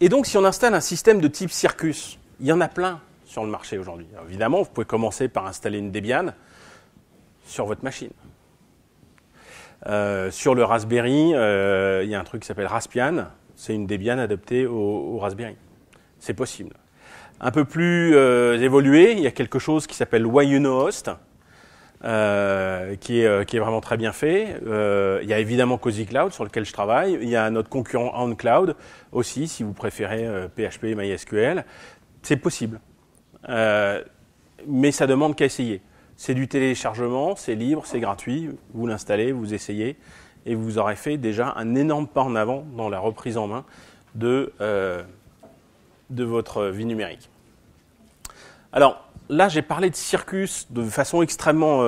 Et donc, si on installe un système de type Circus, il y en a plein sur le marché aujourd'hui. Alors, évidemment, vous pouvez commencer par installer une Debian sur votre machine. Sur le Raspberry, il y a un truc qui s'appelle Raspbian. C'est une Debian adaptée au Raspberry. C'est possible. Un peu plus évolué, il y a quelque chose qui s'appelle WhyUnoHost, qui est vraiment très bien fait. Il y a évidemment Cozy Cloud sur lequel je travaille. Il y a notre concurrent OnCloud aussi, si vous préférez PHP et MySQL. C'est possible. Mais ça demande qu'à essayer. C'est du téléchargement, c'est libre, c'est gratuit. Vous l'installez, vous essayez et vous aurez fait déjà un énorme pas en avant dans la reprise en main de votre vie numérique. Alors, là, j'ai parlé de Circus de façon extrêmement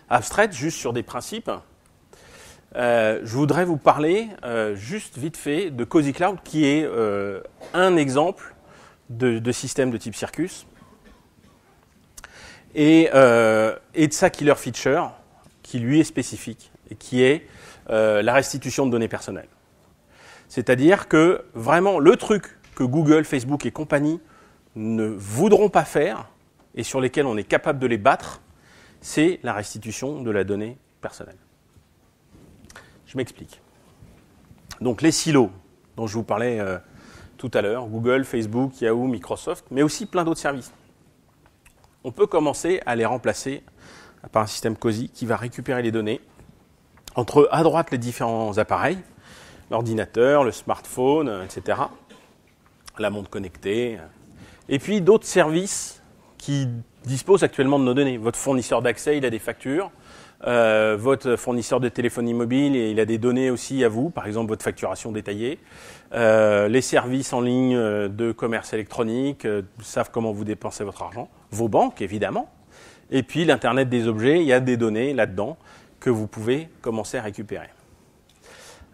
abstraite, juste sur des principes. Je voudrais vous parler juste vite fait de Cozy Cloud, qui est un exemple de système de type Circus, et de sa killer feature, qui lui est spécifique, et qui est la restitution de données personnelles. C'est-à-dire que vraiment, le truc que Google, Facebook et compagnie ne voudront pas faire, et sur lesquels on est capable de les battre, c'est la restitution de la donnée personnelle. Je m'explique. Donc les silos dont je vous parlais tout à l'heure, Google, Facebook, Yahoo, Microsoft, mais aussi plein d'autres services. On peut commencer à les remplacer par un système Cozy qui va récupérer les données entre à droite les différents appareils, l'ordinateur, le smartphone, etc., la montre connectée, et puis d'autres services qui disposent actuellement de nos données. Votre fournisseur d'accès, il a des factures. Votre fournisseur de téléphonie mobile, il a des données aussi à vous, par exemple votre facturation détaillée. Les services en ligne de commerce électronique savent comment vous dépensez votre argent. Vos banques, évidemment. Et puis l'Internet des objets, il y a des données là-dedans que vous pouvez commencer à récupérer.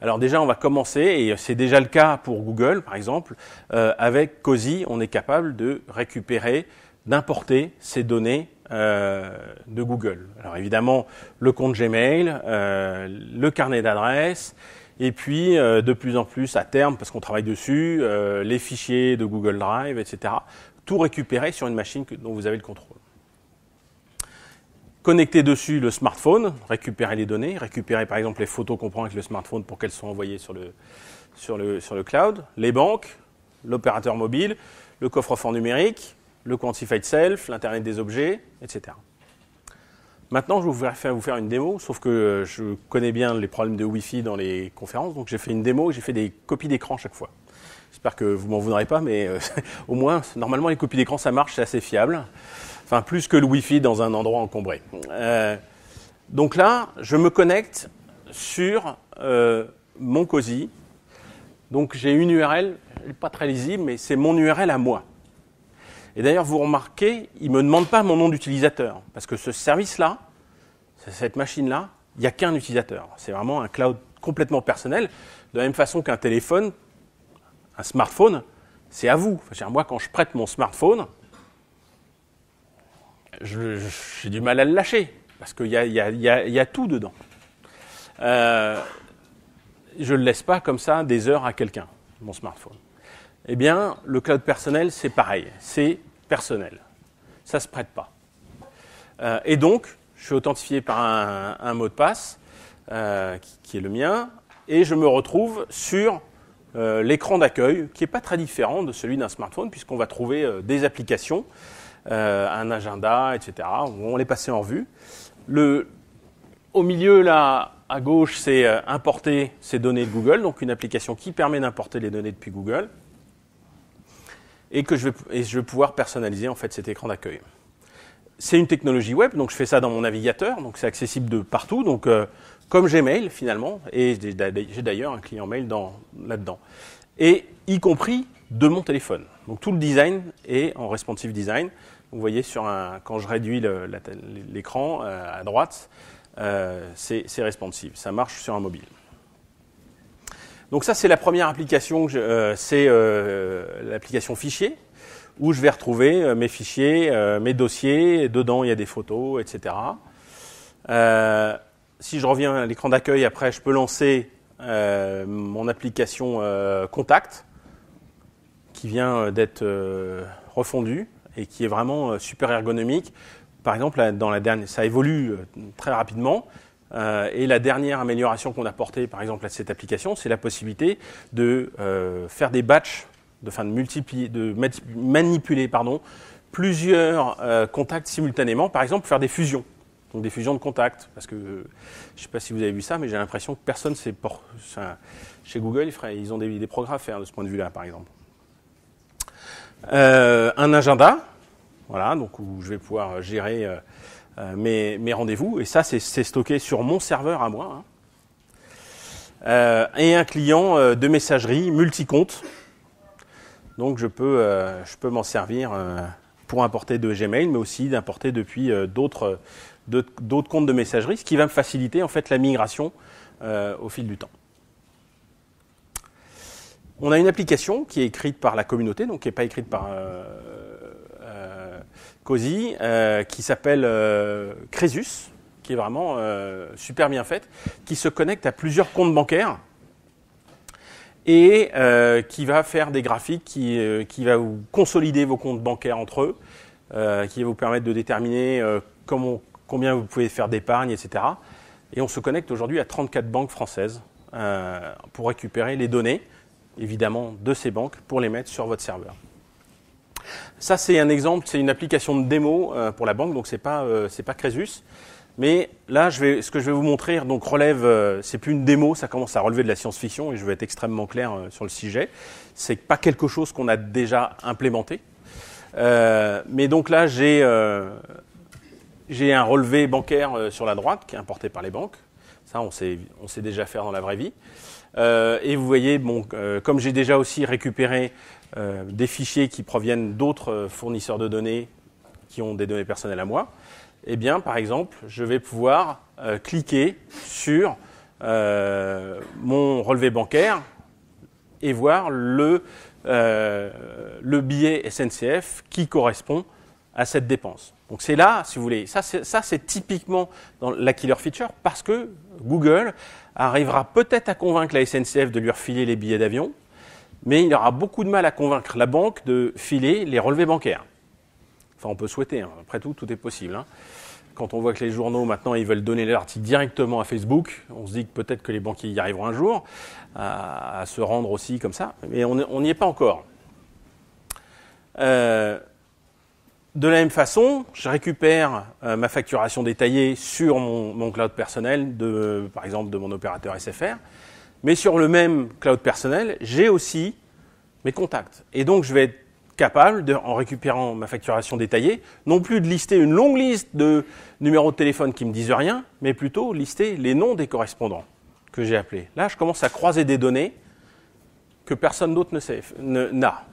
Alors déjà, on va commencer, et c'est déjà le cas pour Google, par exemple. Avec Cozy, on est capable de récupérer, d'importer ces données de Google. Alors évidemment, le compte Gmail, le carnet d'adresses, et puis de plus en plus à terme, parce qu'on travaille dessus, les fichiers de Google Drive, etc. Tout récupéré sur une machine dont vous avez le contrôle. Connecter dessus le smartphone, récupérer les données, récupérer par exemple les photos qu'on prend avec le smartphone pour qu'elles soient envoyées sur le cloud, les banques, l'opérateur mobile, le coffre-fort numérique, le Quantified Self, l'Internet des objets, etc. Maintenant, je vais vous faire une démo, sauf que je connais bien les problèmes de Wi-Fi dans les conférences, donc j'ai fait une démo et j'ai fait des copies d'écran chaque fois. J'espère que vous m'en voudrez pas, mais au moins, normalement, les copies d'écran, ça marche, c'est assez fiable. Enfin, plus que le Wi-Fi dans un endroit encombré. Donc là, je me connecte sur mon COSI. Donc j'ai une URL, pas très lisible, mais c'est mon URL à moi. Et d'ailleurs, vous remarquez, il ne me demande pas mon nom d'utilisateur. Parce que ce service-là, cette machine-là, il n'y a qu'un utilisateur. C'est vraiment un cloud complètement personnel. De la même façon qu'un téléphone, un smartphone, c'est à vous. Enfin, moi, quand je prête mon smartphone, j'ai du mal à le lâcher. Parce qu'il y a tout dedans. Je ne le laisse pas comme ça des heures à quelqu'un, mon smartphone. Eh bien, le cloud personnel, c'est pareil. C'est personnel. Ça ne se prête pas. Et donc, je suis authentifié par un mot de passe qui est le mien. Et je me retrouve sur l'écran d'accueil, qui n'est pas très différent de celui d'un smartphone, puisqu'on va trouver des applications, un agenda, etc. On les passer en revue. Au milieu, là, à gauche, c'est importer ces données de Google, donc une application qui permet d'importer les données depuis Google, et je vais pouvoir personnaliser en fait cet écran d'accueil. C'est une technologie web, donc je fais ça dans mon navigateur, donc c'est accessible de partout, donc comme Gmail finalement, et j'ai d'ailleurs un client mail là-dedans, et y compris de mon téléphone. Donc tout le design est en responsive design. Vous voyez quand je réduis l'écran à droite, c'est responsive, ça marche sur un mobile. Donc ça, c'est la première application, c'est l'application fichier, où je vais retrouver mes fichiers, mes dossiers, dedans il y a des photos, etc. Si je reviens à l'écran d'accueil, après je peux lancer mon application Contact, qui vient d'être refondue et qui est vraiment super ergonomique. Par exemple, ça évolue très rapidement. Et la dernière amélioration qu'on a apportée, par exemple, à cette application, c'est la possibilité de faire des batchs, de manipuler plusieurs contacts simultanément. Par exemple, faire des fusions. Donc des fusions de contacts. Parce que, je ne sais pas si vous avez vu ça, mais j'ai l'impression que personne ne sait. Chez Google, ils ont des progrès à faire de ce point de vue-là, par exemple. Un agenda, voilà, donc où je vais pouvoir gérer mes rendez-vous, et ça c'est stocké sur mon serveur à moi, hein. Et un client de messagerie multi-compte, donc je peux m'en servir pour importer de Gmail, mais aussi d'importer depuis d'autres comptes de messagerie, ce qui va me faciliter en fait la migration au fil du temps. On a une application qui est écrite par la communauté, donc qui n'est pas écrite par COSI, qui s'appelle Crésus, qui est vraiment super bien faite, qui se connecte à plusieurs comptes bancaires et qui va faire des graphiques qui va vous consolider vos comptes bancaires entre eux, qui va vous permettre de déterminer combien vous pouvez faire d'épargne, etc. Et on se connecte aujourd'hui à 34 banques françaises pour récupérer les données, évidemment, de ces banques pour les mettre sur votre serveur. Ça, c'est un exemple, c'est une application de démo pour la banque, donc c'est pas Crésus. Mais là, ce que je vais vous montrer, donc c'est plus une démo, ça commence à relever de la science-fiction et je vais être extrêmement clair sur le sujet. C'est pas quelque chose qu'on a déjà implémenté. Mais donc là, j'ai un relevé bancaire sur la droite qui est importé par les banques. Ça, on sait déjà faire dans la vraie vie. Et vous voyez, comme j'ai déjà aussi récupéré des fichiers qui proviennent d'autres fournisseurs de données qui ont des données personnelles à moi, eh bien, par exemple, je vais pouvoir cliquer sur mon relevé bancaire et voir le billet SNCF qui correspond à cette dépense. Donc c'est là, si vous voulez, ça c'est typiquement dans la killer feature parce que Google arrivera peut-être à convaincre la SNCF de lui refiler les billets d'avion, mais il aura beaucoup de mal à convaincre la banque de filer les relevés bancaires. Enfin, on peut souhaiter, hein. Après tout est possible, hein. Quand on voit que les journaux, maintenant, ils veulent donner l'article directement à Facebook, on se dit que peut-être que les banquiers y arriveront un jour à se rendre aussi comme ça, mais on n'y est pas encore. De la même façon, je récupère ma facturation détaillée sur mon cloud personnel, par exemple de mon opérateur SFR, mais sur le même cloud personnel, j'ai aussi mes contacts. Et donc, je vais être capable, en récupérant ma facturation détaillée, non plus de lister une longue liste de numéros de téléphone qui me disent rien, mais plutôt lister les noms des correspondants que j'ai appelés. Là, je commence à croiser des données que personne d'autre n'a.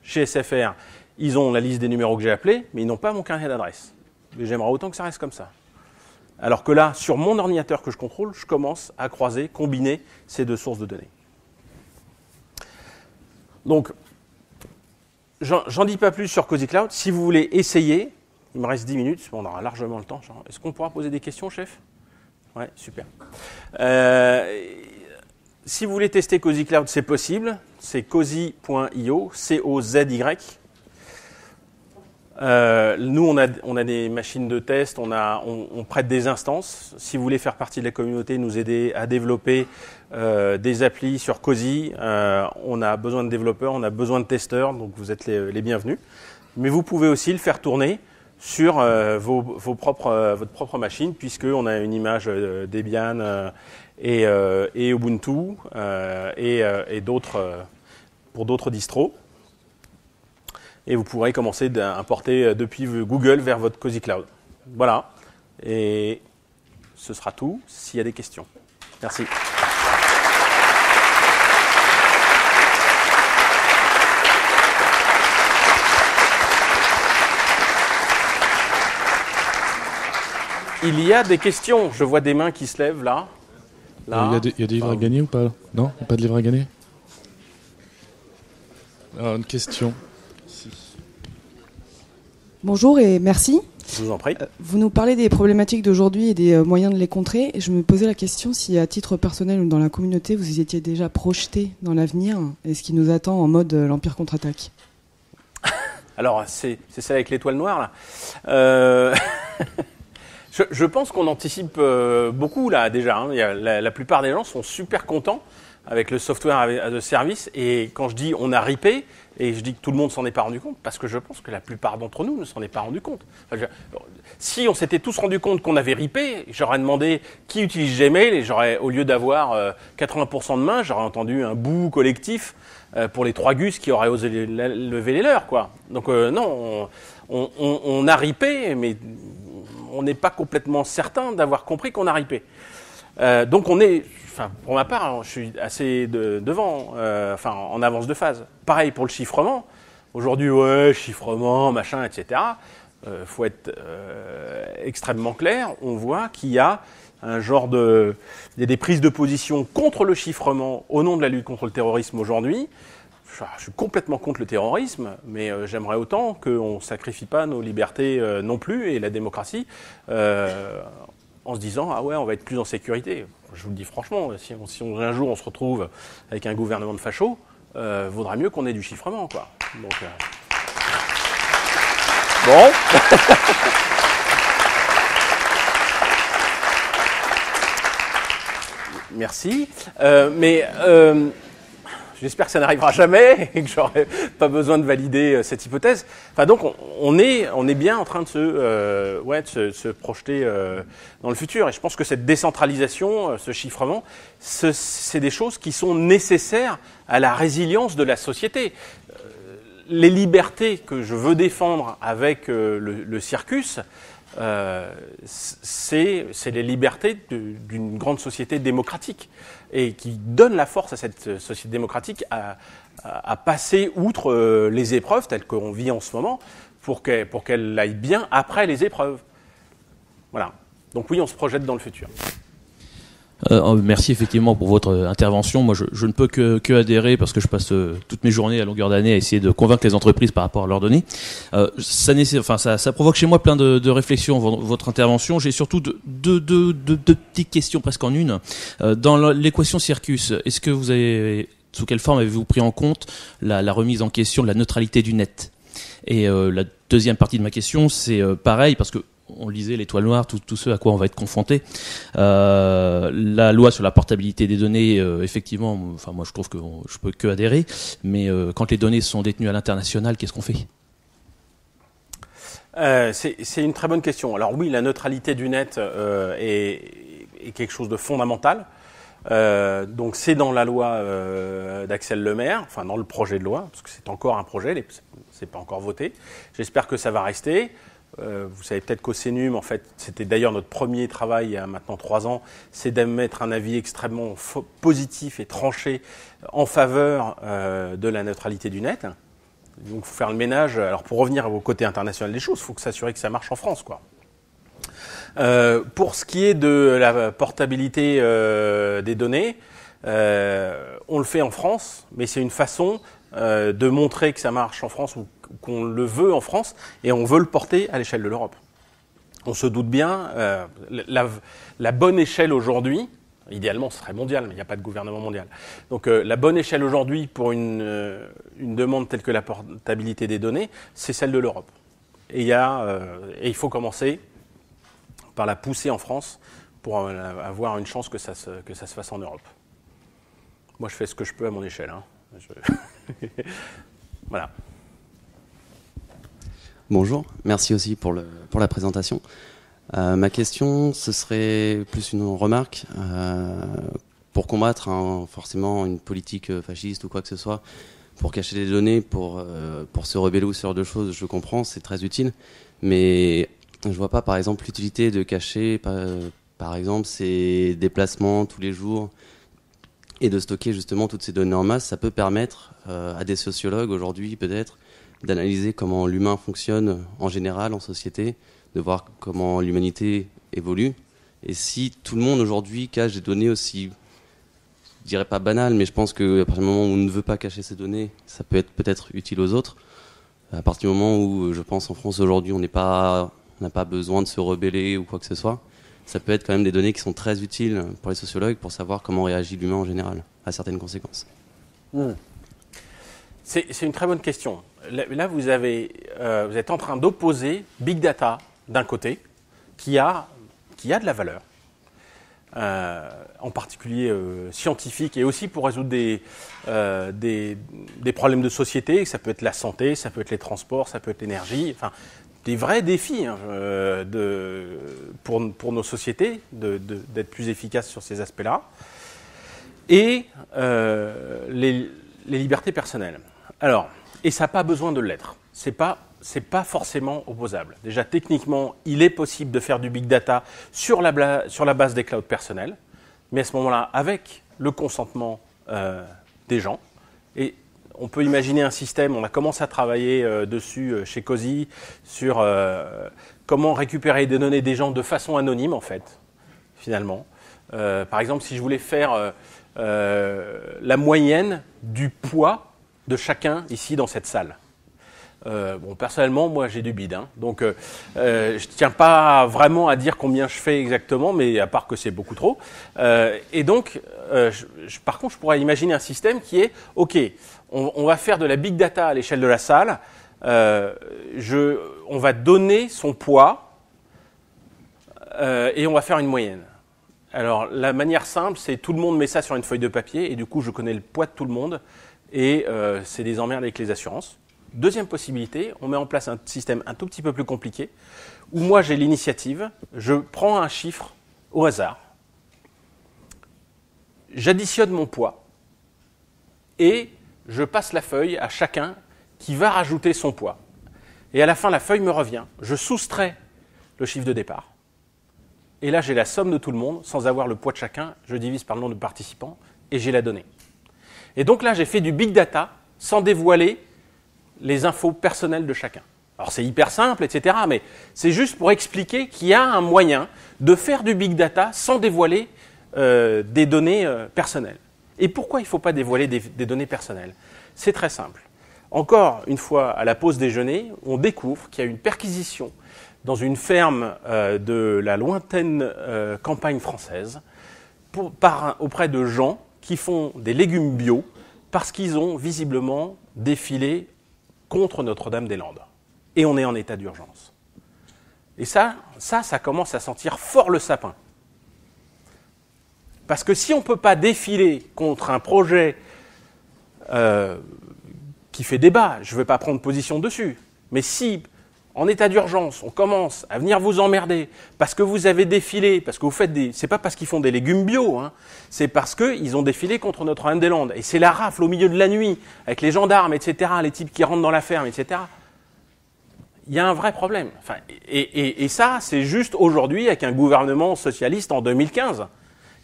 Chez SFR, ils ont la liste des numéros que j'ai appelés, mais ils n'ont pas mon carnet d'adresse. Mais j'aimerais autant que ça reste comme ça. Alors que là, sur mon ordinateur que je contrôle, je commence à croiser, combiner ces deux sources de données. Donc, j'en dis pas plus sur Cozy Cloud. Si vous voulez essayer, il me reste 10 minutes, on aura largement le temps. Est-ce qu'on pourra poser des questions, chef? Ouais, super. Si vous voulez tester Cozy Cloud, c'est possible. C'est cozy.io, C-O-Z-Y. Nous, on a des machines de test, on prête des instances. Si vous voulez faire partie de la communauté, nous aider à développer des applis sur Cozy, on a besoin de développeurs, on a besoin de testeurs, donc vous êtes les bienvenus. Mais vous pouvez aussi le faire tourner sur votre propre machine, puisqu'on a une image Debian et Ubuntu et d'autres pour d'autres distros. Et vous pourrez commencer à importer depuis Google vers votre Cozy Cloud. Voilà. Et ce sera tout s'il y a des questions. Merci. Il y a des questions. Je vois des mains qui se lèvent là. Il y a des livres à gagner ou pas? Non, pas de livres à gagner. Alors, une question. Bonjour et merci. Je vous en prie. Vous nous parlez des problématiques d'aujourd'hui et des moyens de les contrer. Et je me posais la question si, à titre personnel ou dans la communauté, vous y étiez déjà projeté dans l'avenir et ce qui nous attend en mode l'Empire contre-attaque. Alors, c'est ça avec l'étoile noire, là. Je pense qu'on anticipe beaucoup, là, déjà. Hein. La plupart des gens sont super contents avec le software as a service. Et quand je dis on a ripé, et je dis que tout le monde s'en est pas rendu compte, parce que je pense que la plupart d'entre nous ne s'en est pas rendu compte. Enfin, si on s'était tous rendu compte qu'on avait ripé, j'aurais demandé qui utilise Gmail, et j'aurais, au lieu d'avoir 80% de mains, j'aurais entendu un bout collectif pour les 3 gus qui auraient osé lever les leurs, quoi. Donc non, on a ripé, mais on n'est pas complètement certain d'avoir compris qu'on a ripé. Donc on est, enfin pour ma part, je suis assez devant, en avance de phase. Pareil pour le chiffrement. Aujourd'hui, ouais, chiffrement, machin, etc. Faut être extrêmement clair. On voit qu'il y a un genre il y a des prises de position contre le chiffrement au nom de la lutte contre le terrorisme aujourd'hui. Je suis complètement contre le terrorisme, mais j'aimerais autant qu'on ne sacrifie pas nos libertés non plus et la démocratie en se disant « Ah ouais, on va être plus en sécurité ». Je vous le dis franchement, si un jour on se retrouve avec un gouvernement de fachos, vaudrait mieux qu'on ait du chiffrement, quoi. Donc, bon. Merci. J'espère que ça n'arrivera jamais et que j'aurai pas besoin de valider cette hypothèse. Enfin, donc, on est bien en train de se projeter dans le futur. Et je pense que cette décentralisation, ce chiffrement, c'est des choses qui sont nécessaires à la résilience de la société. Les libertés que je veux défendre avec le circus, c'est les libertés d'une grande société démocratique et qui donne la force à cette société démocratique à passer outre les épreuves telles qu'on vit en ce moment pour qu'elle aille bien après les épreuves. Voilà. Donc oui, on se projette dans le futur. Merci effectivement pour votre intervention. Moi, je ne peux que adhérer parce que je passe toutes mes journées à longueur d'année à essayer de convaincre les entreprises par rapport à leurs données. Ça provoque chez moi plein de réflexions, votre intervention. J'ai surtout deux petites questions presque en une. Dans l'équation Circus, est-ce que sous quelle forme avez-vous pris en compte la remise en question de la neutralité du net? Et la deuxième partie de ma question, c'est pareil parce que on lisait l'étoile noire, tout ce à quoi on va être confronté. La loi sur la portabilité des données, effectivement, enfin moi je trouve que je peux que adhérer, mais quand les données sont détenues à l'international, qu'est-ce qu'on fait? C'est une très bonne question. Alors oui, la neutralité du net est quelque chose de fondamental. Donc c'est dans la loi d'Axel Lemaire, enfin dans le projet de loi, parce que c'est encore un projet, c'est pas encore voté. J'espère que ça va rester. Vous savez peut-être qu'au CNUM, en fait, c'était d'ailleurs notre premier travail il y a maintenant 3 ans, c'est d'émettre un avis extrêmement positif et tranché en faveur de la neutralité du net. Donc il faut faire le ménage. Alors pour revenir au côté international des choses, il faut s'assurer que ça marche en France, quoi. Pour ce qui est de la portabilité des données, on le fait en France, mais c'est une façon de montrer que ça marche en France ou qu'on le veut en France, et on veut le porter à l'échelle de l'Europe. On se doute bien, la bonne échelle aujourd'hui, idéalement ce serait mondial, mais il n'y a pas de gouvernement mondial. Donc la bonne échelle aujourd'hui pour une demande telle que la portabilité des données, c'est celle de l'Europe. Et il faut commencer par la pousser en France pour avoir une chance que ça se fasse en Europe. Moi, je fais ce que je peux à mon échelle. Hein. Voilà. Bonjour, merci aussi pour la présentation. Ma question, ce serait plus une remarque. Pour combattre forcément une politique fasciste ou quoi que ce soit, pour cacher les données, pour se rebeller ou ce genre de choses, je comprends, c'est très utile. Mais je vois pas, par exemple, l'utilité de cacher, par exemple, ces déplacements tous les jours et de stocker justement toutes ces données en masse. Ça peut permettre à des sociologues aujourd'hui, peut-être, d'analyser comment l'humain fonctionne en général, en société, de voir comment l'humanité évolue. Et si tout le monde aujourd'hui cache des données aussi, je dirais pas banales, mais je pense qu'à partir du moment où on ne veut pas cacher ces données, ça peut être peut-être utile aux autres. À partir du moment où, je pense, en France aujourd'hui, on n'a pas besoin de se rebeller ou quoi que ce soit, ça peut être quand même des données qui sont très utiles pour les sociologues pour savoir comment réagit l'humain en général à certaines conséquences. C'est une très bonne question. Là, vous êtes en train d'opposer Big Data d'un côté, qui a de la valeur, en particulier scientifique, et aussi pour résoudre des problèmes de société. Ça peut être la santé, ça peut être les transports, ça peut être l'énergie, enfin des vrais défis pour nos sociétés d'être plus efficaces sur ces aspects-là, et les libertés personnelles. Alors, et ça n'a pas besoin de l'être. C'est pas forcément opposable. Déjà, techniquement, il est possible de faire du big data sur la base des clouds personnels, mais à ce moment-là, avec le consentement des gens. Et on peut imaginer un système, on a commencé à travailler dessus chez COSI, sur comment récupérer des données des gens de façon anonyme, en fait, finalement. Par exemple, si je voulais faire la moyenne du poids de chacun ici dans cette salle. Personnellement, moi j'ai du bide, hein, donc je tiens pas vraiment à dire combien je fais exactement, mais à part que c'est beaucoup trop. Et donc, par contre, je pourrais imaginer un système qui est, ok, on va faire de la big data à l'échelle de la salle, on va donner son poids et on va faire une moyenne. Alors la manière simple, c'est tout le monde met ça sur une feuille de papier et du coup je connais le poids de tout le monde et c'est des emmerdes avec les assurances. Deuxième possibilité, on met en place un système un tout petit peu plus compliqué, où moi j'ai l'initiative, je prends un chiffre au hasard, j'additionne mon poids, et je passe la feuille à chacun qui va rajouter son poids. Et à la fin, la feuille me revient, je soustrais le chiffre de départ, et là j'ai la somme de tout le monde, sans avoir le poids de chacun, je divise par le nombre de participants, et j'ai la donnée. Et donc là j'ai fait du big data, sans dévoiler les infos personnelles de chacun. Alors c'est hyper simple, etc., mais c'est juste pour expliquer qu'il y a un moyen de faire du big data sans dévoiler des données personnelles. Et pourquoi il ne faut pas dévoiler des données personnelles? C'est très simple. Encore une fois, à la pause déjeuner, on découvre qu'il y a une perquisition dans une ferme de la lointaine campagne française auprès de gens qui font des légumes bio parce qu'ils ont visiblement défilé contre Notre-Dame-des-Landes. Et on est en état d'urgence. Et ça commence à sentir fort le sapin. Parce que si on ne peut pas défiler contre un projet qui fait débat, je ne veux pas prendre position dessus, mais si en état d'urgence, on commence à venir vous emmerder parce que vous avez défilé, parce que vous faites des... C'est pas parce qu'ils font des légumes bio, hein, c'est parce qu'ils ont défilé contre Notre-Dame-des-Landes. Et c'est la rafle au milieu de la nuit, avec les gendarmes, etc., les types qui rentrent dans la ferme, etc. Il y a un vrai problème. Enfin, et ça, c'est juste aujourd'hui avec un gouvernement socialiste en 2015.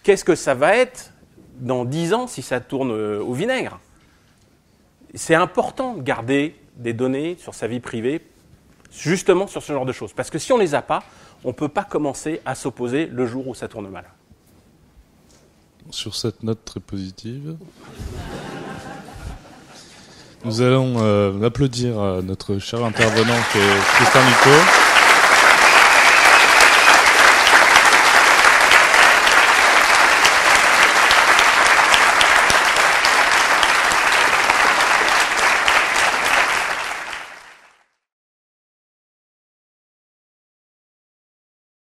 Qu'est-ce que ça va être dans 10 ans si ça tourne au vinaigre? C'est important de garder des données sur sa vie privée, justement sur ce genre de choses. Parce que si on ne les a pas, on ne peut pas commencer à s'opposer le jour où ça tourne mal. Sur cette note très positive, nous allons applaudir notre cher intervenant qui est Tristan Nicot.